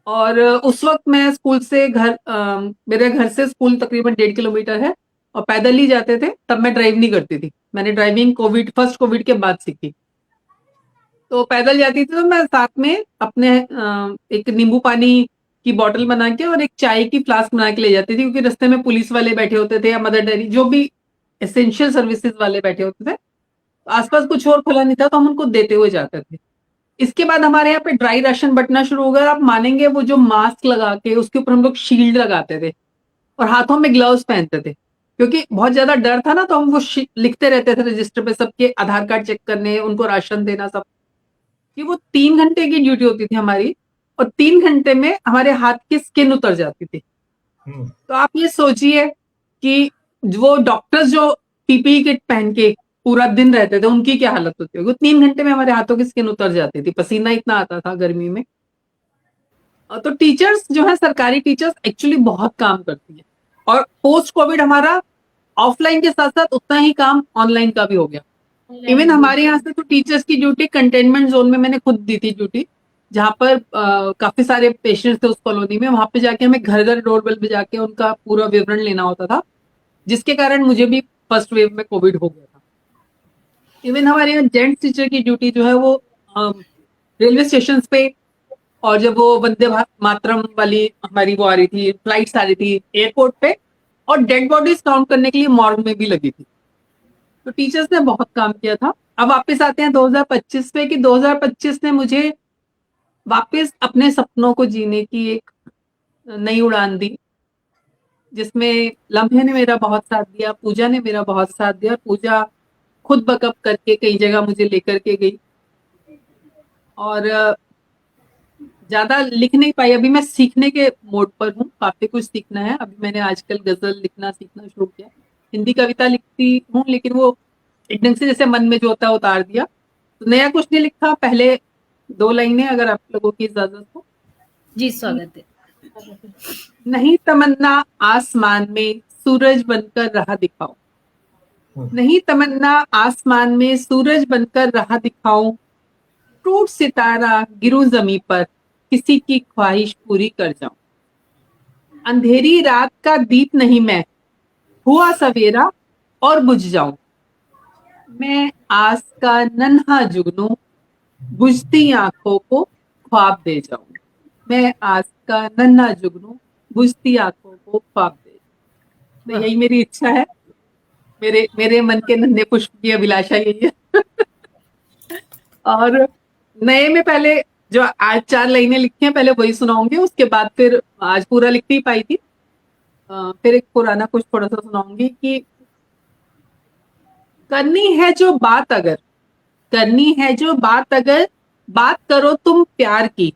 और उस वक्त मैं स्कूल से मेरे घर से स्कूल तकरीबन 1.5 किलोमीटर है, और पैदल ही जाते थे। तब मैं ड्राइव नहीं करती थी, मैंने ड्राइविंग फर्स्ट कोविड के बाद सीखी। तो पैदल जाती थी, तो मैं साथ में अपने एक नींबू पानी की बोतल बना के और एक चाय की फ्लास्क बना के ले जाती थी, क्योंकि रास्ते में पुलिस वाले बैठे होते थे या मदर डेयरी, जो भी एसेंशियल सर्विसेज वाले बैठे होते थे। आसपास कुछ और खुला नहीं था, तो हम उनको देते हुए जाते थे। इसके बाद हमारे यहाँ पे ड्राई राशन बंटना शुरू हो गया। आप मानेंगे, वो जो मास्क लगा के उसके ऊपर हम लोग शील्ड लगाते थे और हाथों में ग्लव्स पहनते थे, क्योंकि बहुत ज्यादा डर था ना, तो हम वो लिखते रहते थे रजिस्टर पे सबके आधार कार्ड चेक करने, उनको राशन देना, सब। कि वो 3 घंटे की ड्यूटी होती थी हमारी, और 3 घंटे में हमारे हाथ की स्किन उतर जाती थी। तो आप ये सोचिए कि वो डॉक्टर्स जो पीपीई किट पहन के पूरा दिन रहते थे, उनकी क्या हालत होती होगी। 3 घंटे में हमारे हाथों की स्किन उतर जाती थी, पसीना इतना आता था गर्मी में। तो टीचर्स जो है, सरकारी टीचर्स एक्चुअली बहुत काम करती है, और पोस्ट कोविड हमारा ऑफलाइन के साथ साथ उतना ही काम ऑनलाइन का भी हो गया। इवन हमारे यहाँ से तो टीचर्स की ड्यूटी कंटेनमेंट जोन में मैंने खुद दी थी ड्यूटी, जहाँ पर काफी सारे पेशेंट्स थे उस कॉलोनी में। वहां पे जाके हमें घर घर डोर बेल बजा के उनका पूरा विवरण लेना होता था, जिसके कारण मुझे भी फर्स्ट वेव में कोविड हो गया था। इवन हमारे यहाँ जेंट्स टीचर की ड्यूटी जो है वो रेलवे स्टेशन पे, और जब वो वंदे मातरम वाली हमारी वो आ रही थी, फ्लाइट्स आ रही थी एयरपोर्ट पे, और डेड बॉडीज काउंट करने के लिए मॉर्ग में भी लगी थी। तो टीचर्स ने बहुत काम किया था। अब वापस आते हैं 2025 पे, कि 2025 ने मुझे वापस अपने सपनों को जीने की एक नई उड़ान दी, जिसमें लम्हे ने मेरा बहुत साथ दिया, पूजा ने मेरा बहुत साथ दिया। पूजा खुद बकअप करके कई जगह मुझे लेकर के गई, और ज्यादा लिख नहीं पाई। अभी मैं सीखने के मोड पर हूँ, काफी कुछ सीखना है। अभी मैंने आजकल गजल लिखना सीखना शुरू किया। हिंदी कविता लिखती हूँ, लेकिन वो एकदम से जैसे मन में जो होता है उतार दिया, तो नया कुछ नहीं लिखा। पहले 2 लाइनें अगर आप लोगों की इजाजत हो। जी स्वागत है। नहीं तमन्ना आसमान में सूरज बनकर राह दिखाओ, नहीं तमन्ना आसमान में सूरज बनकर राह दिखाऊं, टूट सितारा गिरूं जमी पर किसी की ख्वाहिश पूरी कर जाऊं। अंधेरी रात का दीप नहीं मैं, हुआ सवेरा और बुझ जाऊं। मैं आस का नन्हा जुगनू, बुझती आंखों को ख्वाब दे जाऊं। मैं आस का नन्हा जुगनू, बुझती आंखों को ख्वाब दे जाऊं। तो यही मेरी इच्छा है, मेरे मन के नन्हे पुष्प की अभिलाषा यही है। और नए में पहले जो आज 4 लाइनें लिखी हैं, पहले वही सुनाऊंगी, उसके बाद फिर आज पूरा लिख नहीं पाई थी, फिर एक पुराना कुछ थोड़ा सा सुनाऊंगी। कि करनी है जो बात अगर, करनी है जो बात अगर, बात करो तुम प्यार की,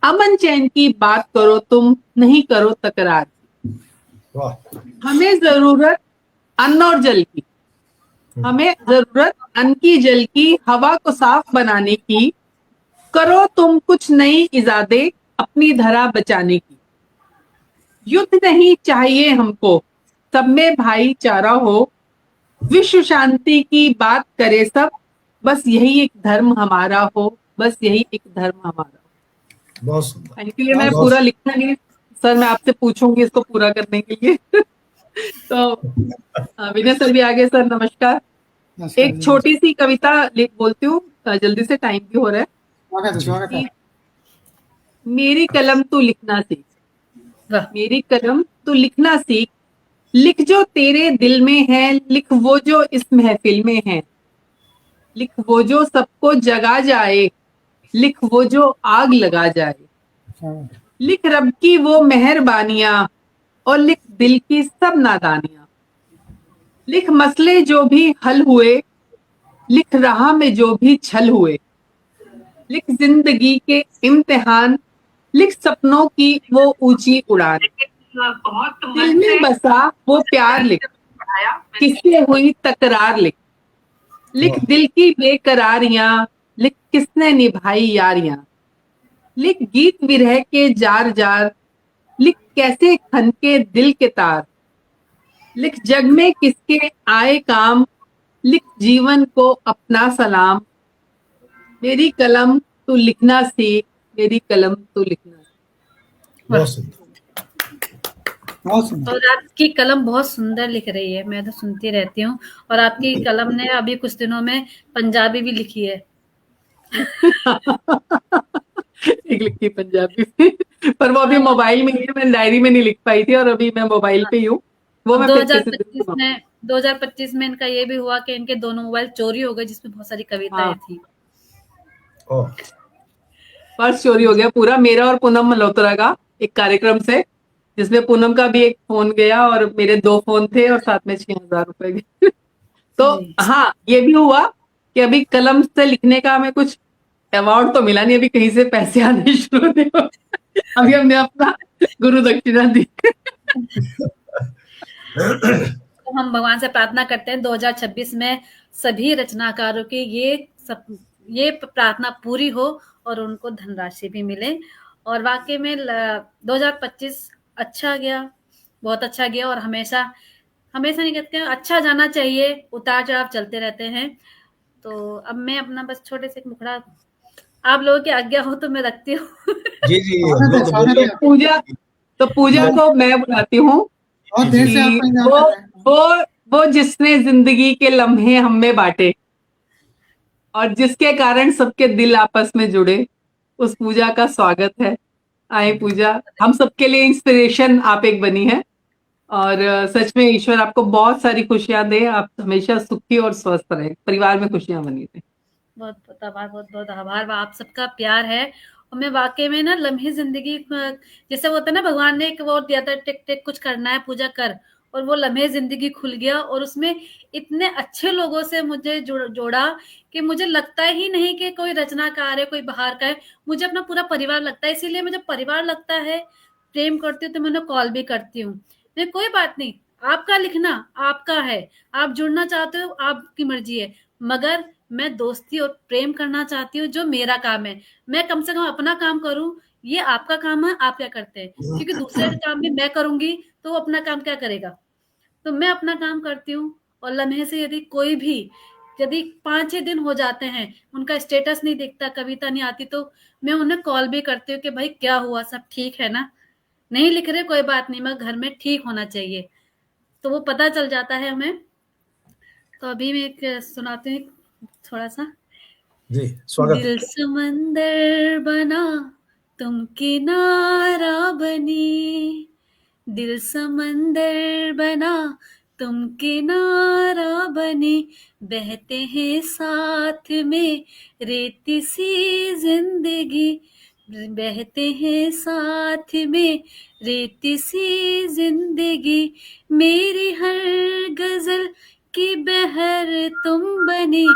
अमन चैन की बात करो तुम, नहीं करो तकरार की। हमें जरूरत अन्न और जल की, हमें जरूरत अन्न की जल की, हवा को साफ बनाने की, करो तुम कुछ नई इजादे अपनी धरा बचाने की। युद्ध नहीं चाहिए हमको, सब में भाईचारा हो, विश्व शांति की बात करे सब, बस यही एक धर्म हमारा हो, बस यही एक धर्म हमारा हो। बहुत सुंदर। इसलिए मैं पूरा लिखना नहीं सर, मैं आपसे पूछूंगी इसको पूरा करने के लिए। तो विनय सर भी आगे। सर नमस्कार। एक छोटी सी कविता बोलती हूँ, जल्दी से टाइम भी हो रहा है। स्वागत है। मेरी कलम तू लिखना सीख, मेरी कलम तू लिखना सीख, लिख जो तेरे दिल में है, लिख वो जो इस महफिल में है, लिख वो जो सबको जगा जाए, लिख वो जो आग लगा जाए, लिख रब की वो मेहरबानियां और लिख दिल की सब नादानियां, लिख मसले जो भी हल हुए, लिख राह में जो भी छल हुए, लिख जिंदगी के इम्तिहान, लिख सपनों की वो ऊंची उड़ान, दिल में बसा वो प्यार लिख, किससे हुई तकरार लिख, लिख दिल की बेकरारियां, लिख किसने निभाई यारियां, लिख गीत विरह के जार जार, लिख कैसे खनके दिल के तार, लिख जग में किसके आए काम, लिख जीवन को अपना सलाम। मेरी कलम तू लिखना सीख, मेरी कलम तू लिखना सीख। बहुत सुंदर। और आपकी कलम बहुत सुंदर लिख रही है, मैं तो सुनती रहती हूँ। और आपकी कलम ने अभी कुछ दिनों में पंजाबी भी लिखी है। एक लिखी पंजाबी में, पर वो अभी मोबाइल में है, मैं डायरी में नहीं लिख पाई थी, और अभी मैं मोबाइल पे ही हूँ। वो मैं 2025 में इनका ये भी हुआ कि इनके दोनों मोबाइल चोरी हो गए, जिसमें बहुत सारी कविताएं थी। पर्स चोरी हो गया पूरा, मेरा और पूनम मल्होत्रा का एक कार्यक्रम से। जिसमें पूनम का भी एक फोन गया और मेरे 2 फोन थे और साथ में 6,000 रुपए गए। तो हाँ, ये भी हुआ कि अभी कलम से लिखने का हमें कुछ अवार्ड तो मिला नहीं, अभी कहीं से पैसे आने शुरू नहीं हुए। अभी हमने अपना गुरु दक्षिणा दी। तो हम भगवान से प्रार्थना करते हैं 2026 में सभी रचनाकारों की ये प्रार्थना पूरी हो और उनको धनराशि भी मिले। और वाकई में 2025 अच्छा गया, बहुत अच्छा गया। और हमेशा नहीं कहते हैं, अच्छा जाना चाहिए, उतार चढ़ाव चलते रहते हैं। तो अब मैं अपना बस छोटे से एक मुखड़ा, आप लोगों की आज्ञा हो तो मैं रखती हूँ। जी जी, हम लोग तो बोलिए। पूजा को मैं बुलाती हूँ बहुत देर से आप इंतजार कर रहे हैं। वो जिसने जिंदगी के लम्हे हम में बांटे और जिसके कारण सबके दिल आपस में जुड़े, उस पूजा का स्वागत है। आए पूजा, हम सबके लिए इंस्पिरेशन आप एक बनी है और सच में ईश्वर आपको बहुत सारी खुशियां दे, आप हमेशा सुखी और स्वस्थ रहे, परिवार में खुशियां बनी रहे। बहुत बहुत आभार, बहुत बहुत आभार, आप सबका प्यार है। और मैं वाकई में ना लम्हे जिंदगी, जैसे वो होता है ना, भगवान ने एक वो दिया था, टिक टिक कुछ करना है पूजा कर, और वो लम्हे जिंदगी खुल गया और उसमें इतने अच्छे लोगों से मुझे जोड़ा कि मुझे लगता ही नहीं कि कोई रचनाकार है, कोई बाहर का है, मुझे अपना पूरा परिवार लगता है। इसीलिए मुझे परिवार लगता है, प्रेम करती हूँ तो मैं उन्हें कॉल भी करती हूँ। मैं कोई बात नहीं, आपका लिखना आपका है, आप जुड़ना चाहते हो आपकी मर्जी है, मगर मैं दोस्ती और प्रेम करना चाहती हूँ, जो मेरा काम है। मैं कम से कम अपना काम करूं, ये आपका काम है, आप क्या करते हैं, क्योंकि दूसरे का काम भी मैं करूंगी तो वो अपना काम क्या करेगा। तो मैं अपना काम करती हूँ। और लम्हे से यदि कोई भी, यदि 5-6 दिन हो जाते हैं, उनका स्टेटस नहीं दिखता, कविता नहीं आती, तो मैं उन्हें कॉल भी करती हूँ कि भाई क्या हुआ, सब ठीक है ना, नहीं लिख रहे कोई बात नहीं, मैं घर में ठीक होना चाहिए, तो वो पता चल जाता है हमें। तो अभी मैं एक सुनाती हूँ थोड़ा सा। जी, स्वागत। दिल समंदर बना तुम किनारा बनी, दिल समंदर बना तुम किनारा बनी, बहते हैं साथ में रेती सी जिंदगी, बहते हैं साथ में रेती सी जिंदगी, मेरी हर गजल की बहर तुम बनी,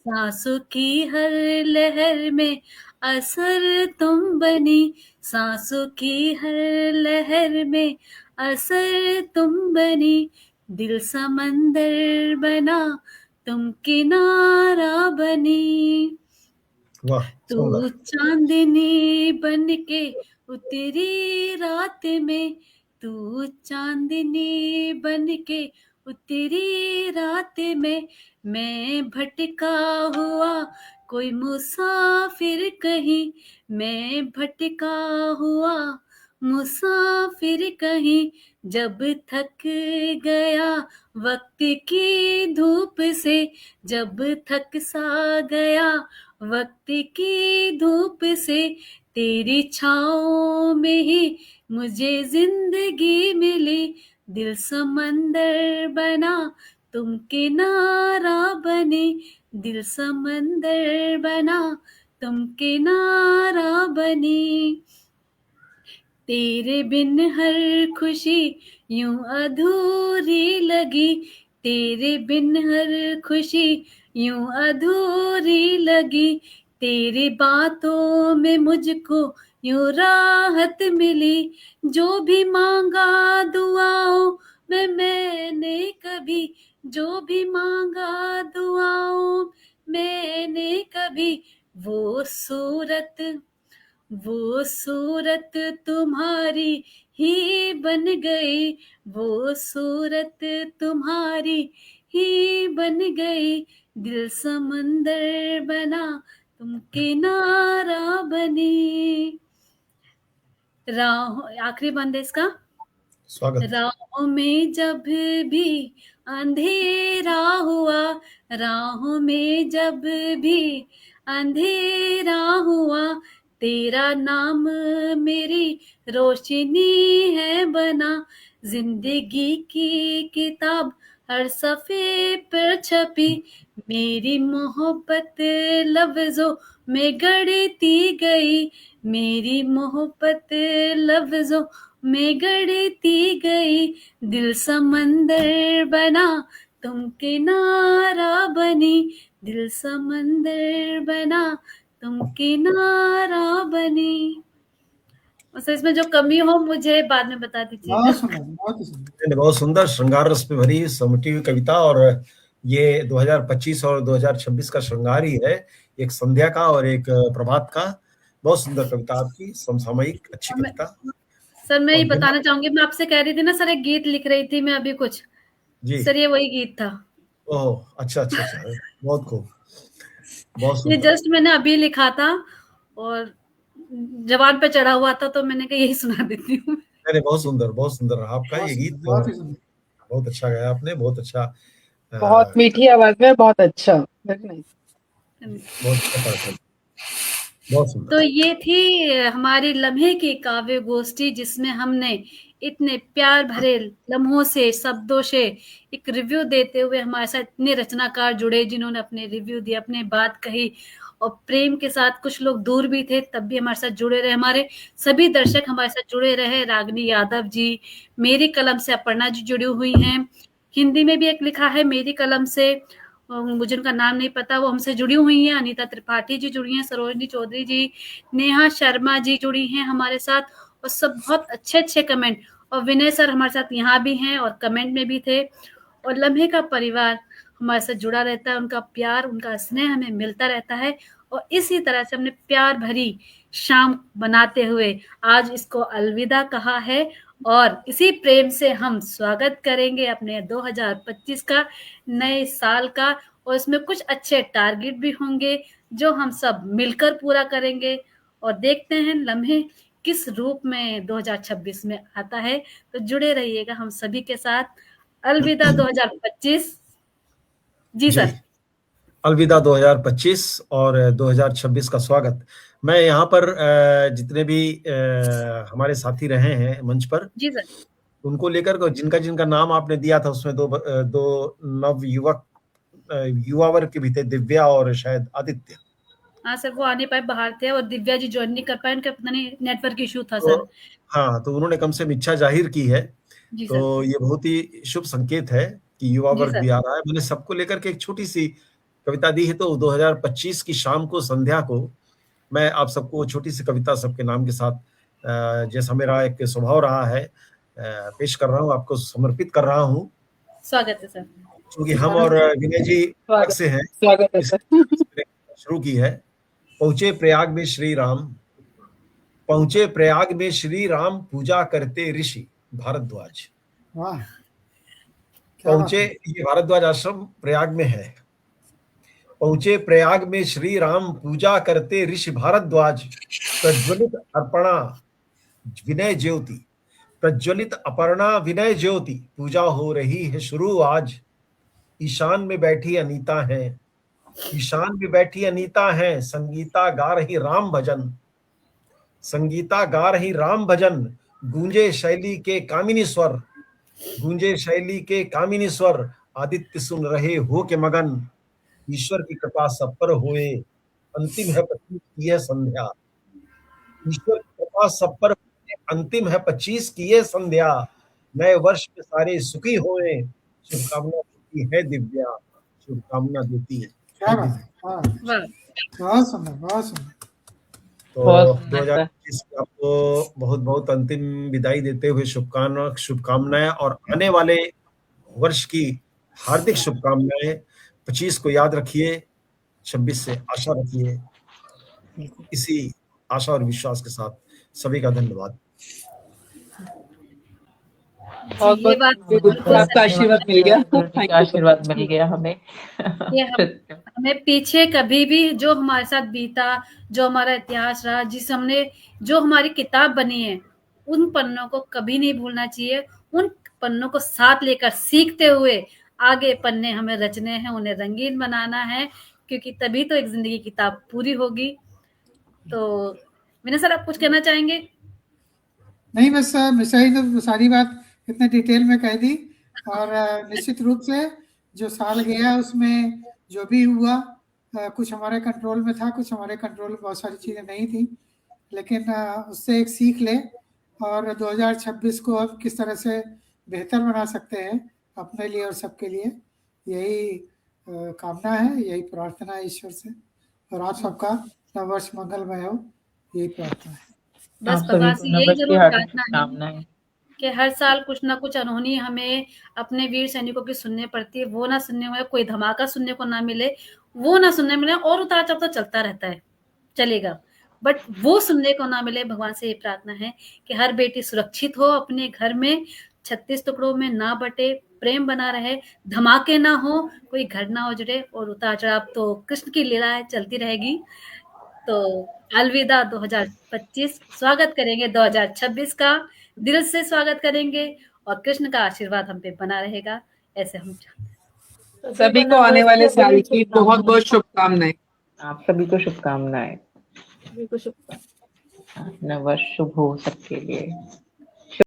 सांसों की हर लहर में असर तुम बनी, सांसों की हर लहर में असर तुम बनी, दिल समंदर बना तुम किनारा बनी। वाह, तू चांदनी बन के उतरी रात में, तू चांदनी बन के उतरी रात में, मैं भटका हुआ कोई मुसाफिर कहीं, मैं भटका हुआ मुसाफिर कहीं, जब थक गया वक्त की धूप से, जब थक सा गया वक्त की धूप से, तेरी छाँव में ही मुझे जिंदगी मिली, दिल समंदर बना तुम किनारा बने, दिल समंदर बना तुम किनारा बनी, तेरे बिन हर खुशी यूं अधूरी लगी, तेरे बिन हर खुशी यूं अधूरी लगी, तेरी बातों में मुझको यूं राहत मिली, जो भी मांगा दुआओं में मैंने कभी, जो भी मांगा दुआओं मैंने कभी, वो सूरत तुम्हारी ही बन गई, वो सूरत तुम्हारी ही बन गई, दिल समंदर बना तुम किनारा बनी। आखिरी बंद है इसका। स्वागत। राहों में जब भी अंधेरा हुआ, राहों में जब भी अंधेरा हुआ, तेरा नाम मेरी रोशनी है बना, जिंदगी की किताब हर सफ़े पर छपी, मेरी मोहब्बत लफ्जों में गढ़ती गई, मेरी मोहब्बत लफ्जों मैं गढ़ती गई, दिल समंदर बना, तुम किनारा बनी, दिल समंदर बना, तुम किनारा बनी। और इसमें जो कमी हो मुझे बाद में बता दीजिएगा। बहुत सुंदर, बहुत सुंदर, बहुत सुंदर, श्रृंगार रस पे भरी समिटी हुई कविता। और ये 2025 और 2026 का श्रृंगार ही है, एक संध्या का और एक प्रभात का। बहुत सुंदर कविता आपकी, समसामयिक अच्छी कविता। सर मैं ये बताना चाहूंगी, मैं आपसे कह रही थी ना सर, एक गीत लिख रही थी मैं अभी कुछ जी सर, ये वही गीत था। ओह अच्छा अच्छा अच्छा, बहुत खूब, बहुत ये जस्ट मैंने अभी लिखा था और जवान पे चढ़ा हुआ था, तो मैंने कहा यही सुना देती हूँ। अरे बहुत सुंदर, बहुत सुंदर आपका ये गीत, बहुत अच्छा गाया आपने, बहुत अच्छा, बहुत मीठी आवाज में, बहुत अच्छा, बहुत अच्छा। बहुत सुंदर। तो ये थी हमारी लम्हे की काव्य गोष्ठी, जिसमें हमने इतने प्यार भरे लम्हों से, शब्दों से एक रिव्यू देते हुए हमारे साथ इतने रचनाकार जुड़े, जिन्होंने अपने रिव्यू दिए, अपने बात कही, और प्रेम के साथ कुछ लोग दूर भी थे तब भी हमारे साथ जुड़े रहे। हमारे सभी दर्शक हमारे साथ जुड़े रहे। रागिनी यादव जी, मेरी कलम से अपर्णा जी जुड़ी हुई हैं। हिंदी में भी एक लिखा है मेरी कलम से, मुझे उनका नाम नहीं पता, वो हमसे जुड़ी हुई हैं। अनीता त्रिपाठी जी जुड़ी हैं, सरोजनी चौधरी जी, नेहा शर्मा जी जुड़ी हैं हमारे साथ, और सब बहुत अच्छे अच्छे कमेंट। और विनय सर हमारे साथ यहाँ भी हैं और कमेंट में भी थे। और लम्हे का परिवार हमारे साथ जुड़ा रहता है, उनका प्यार, उनका स्नेह हमें मिलता रहता है। और इसी तरह से हमने प्यार भरी शाम बनाते हुए आज इसको अलविदा कहा है, और इसी प्रेम से हम स्वागत करेंगे अपने 2025 का, नए साल का। और इसमें कुछ अच्छे टारगेट भी होंगे जो हम सब मिलकर पूरा करेंगे, और देखते हैं लम्हे किस रूप में 2026 में आता है। तो जुड़े रहिएगा हम सभी के साथ। अलविदा 2025। जी सर। अलविदा 2025 और 2026 का स्वागत। मैं यहाँ पर जितने भी हमारे साथी रहे हैं मंच पर, जी सर, उनको लेकर जिनका जिनका नाम आपने दिया था, उसमें दो नव युवक युवा वर्ग के भी थे, दिव्या और शायद आदित्य। हाँ सर, वो आ नहीं पाए, बाहर थे, और दिव्या जी ज्वाइन नहीं कर पाए, उनका पता नहीं नेटवर्क इशू था सर। हाँ, तो उन्होंने कम से कम इच्छा जाहिर की है, तो ये बहुत ही शुभ संकेत है कि युवा वर्ग भी आ रहा है। मैंने सबको लेकर के एक छोटी सी कविता दी है, तो 2025 की शाम को, संध्या को, मैं आप सबको छोटी सी कविता सबके नाम के साथ, जैसा मेरा एक स्वभाव रहा है, पेश कर रहा हूँ, आपको समर्पित कर रहा हूँ। स्वागत है सर। क्योंकि हम और विनय जी अलग से हैं, स्वागत है सर। शुरू की है। पहुंचे प्रयाग में श्री राम, पहुंचे प्रयाग में श्री राम, पूजा करते ऋषि भारद्वाज। पहुंचे, ये भारद्वाज आश्रम प्रयाग में है। पहुंचे प्रयाग में श्री राम, पूजा करते ऋषि भारद्वाज, प्रज्वलित अर्पणा विनय ज्योति, प्रज्वलित अपर्णा विनय ज्योति, पूजा हो रही है शुरू आज। ईशान में बैठी अनीता है, ईशान में बैठी अनीता है, संगीता गा रही राम भजन, संगीता गा रही राम भजन, गूंजे शैली के कामिनी स्वर, गूंजे शैली के कामिनी स्वर, आदित्य सुन रहे हो के मगन, ईश्वर की कृपा सब पर होए, अंतिम है 25 की यह संध्या, ईश्वर की कृपा सब पर होए, अंतिम है 25 की यह संध्या, नए वर्ष के सारे सुखी होए, शुभकामना देती है दिव्या, शुभकामना देती है। बहुत सुंदर, बहुत सुंदर। तो 2025 को आपको बहुत बहुत अंतिम विदाई देते हुए शुभकामनाएं, और आने वाले वर्ष की हार्दिक शुभकामनाएं। 25 को याद रखिए, 26 से आशा रखिए। इसी आशा और विश्वास के साथ सभी का धन्यवाद। आपका आशीर्वाद मिल गया, आशीर्वाद मिल गया हमें। हमें पीछे कभी भी जो हमारे साथ बीता, जो हमारा इतिहास रहा, जो हमारी किताब बनी है, उन पन्नों को कभी नहीं भूलना चाहिए। उन पन्नों को साथ लेकर सीखते हुए आगे पन्ने हमें रचने हैं, उन्हें रंगीन बनाना है, क्योंकि तभी तो एक जिंदगी किताब पूरी होगी। तो विनय सर, आप कुछ कहना चाहेंगे? नहीं, बस मिसाई तो सारी बात इतने डिटेल में कह दी। और निश्चित रूप से जो साल गया उसमें जो भी हुआ, कुछ हमारे कंट्रोल में था, कुछ हमारे कंट्रोल में बहुत सारी चीज़ें नहीं थी, लेकिन उससे एक सीख ले और 2026 को अब किस तरह से बेहतर बना सकते हैं अपने लिए और सबके लिए, यही कामना है, यही प्रार्थना है ईश्वर से। और आप सबका नववर्ष मंगलमय हो, यही प्रार्थना है। बस भगवान से यही जरूर प्रार्थना है कि हर साल कुछ ना कुछ अनहोनी हमें अपने वीर सैनिकों की सुनने पड़ती है, वो ना सुनने में, कोई धमाका सुनने को ना मिले, वो ना सुनने मिले, और उतार चढ़ाव तो चलता रहता है, चलेगा, बट वो सुनने को ना मिले। भगवान से ये प्रार्थना है कि हर बेटी सुरक्षित हो अपने घर में, 36 टुकड़ों में ना बटे, प्रेम बना रहे, धमाके ना हो, कोई घर ना उजड़े, और उतार चढ़ाव तो कृष्ण की लीला है, चलती रहेगी। तो अलविदा 2025, स्वागत करेंगे 2026 का, दिल से स्वागत करेंगे, और कृष्ण का आशीर्वाद हम पे बना रहेगा, ऐसे हम चाहते हैं। सभी को आने वाले साल की बहुत बहुत शुभकामनाएं। आप सभी को शुभकामनाएं। सभी को शुभकामनाएं। नववर्ष शुभ हो सबके लिए।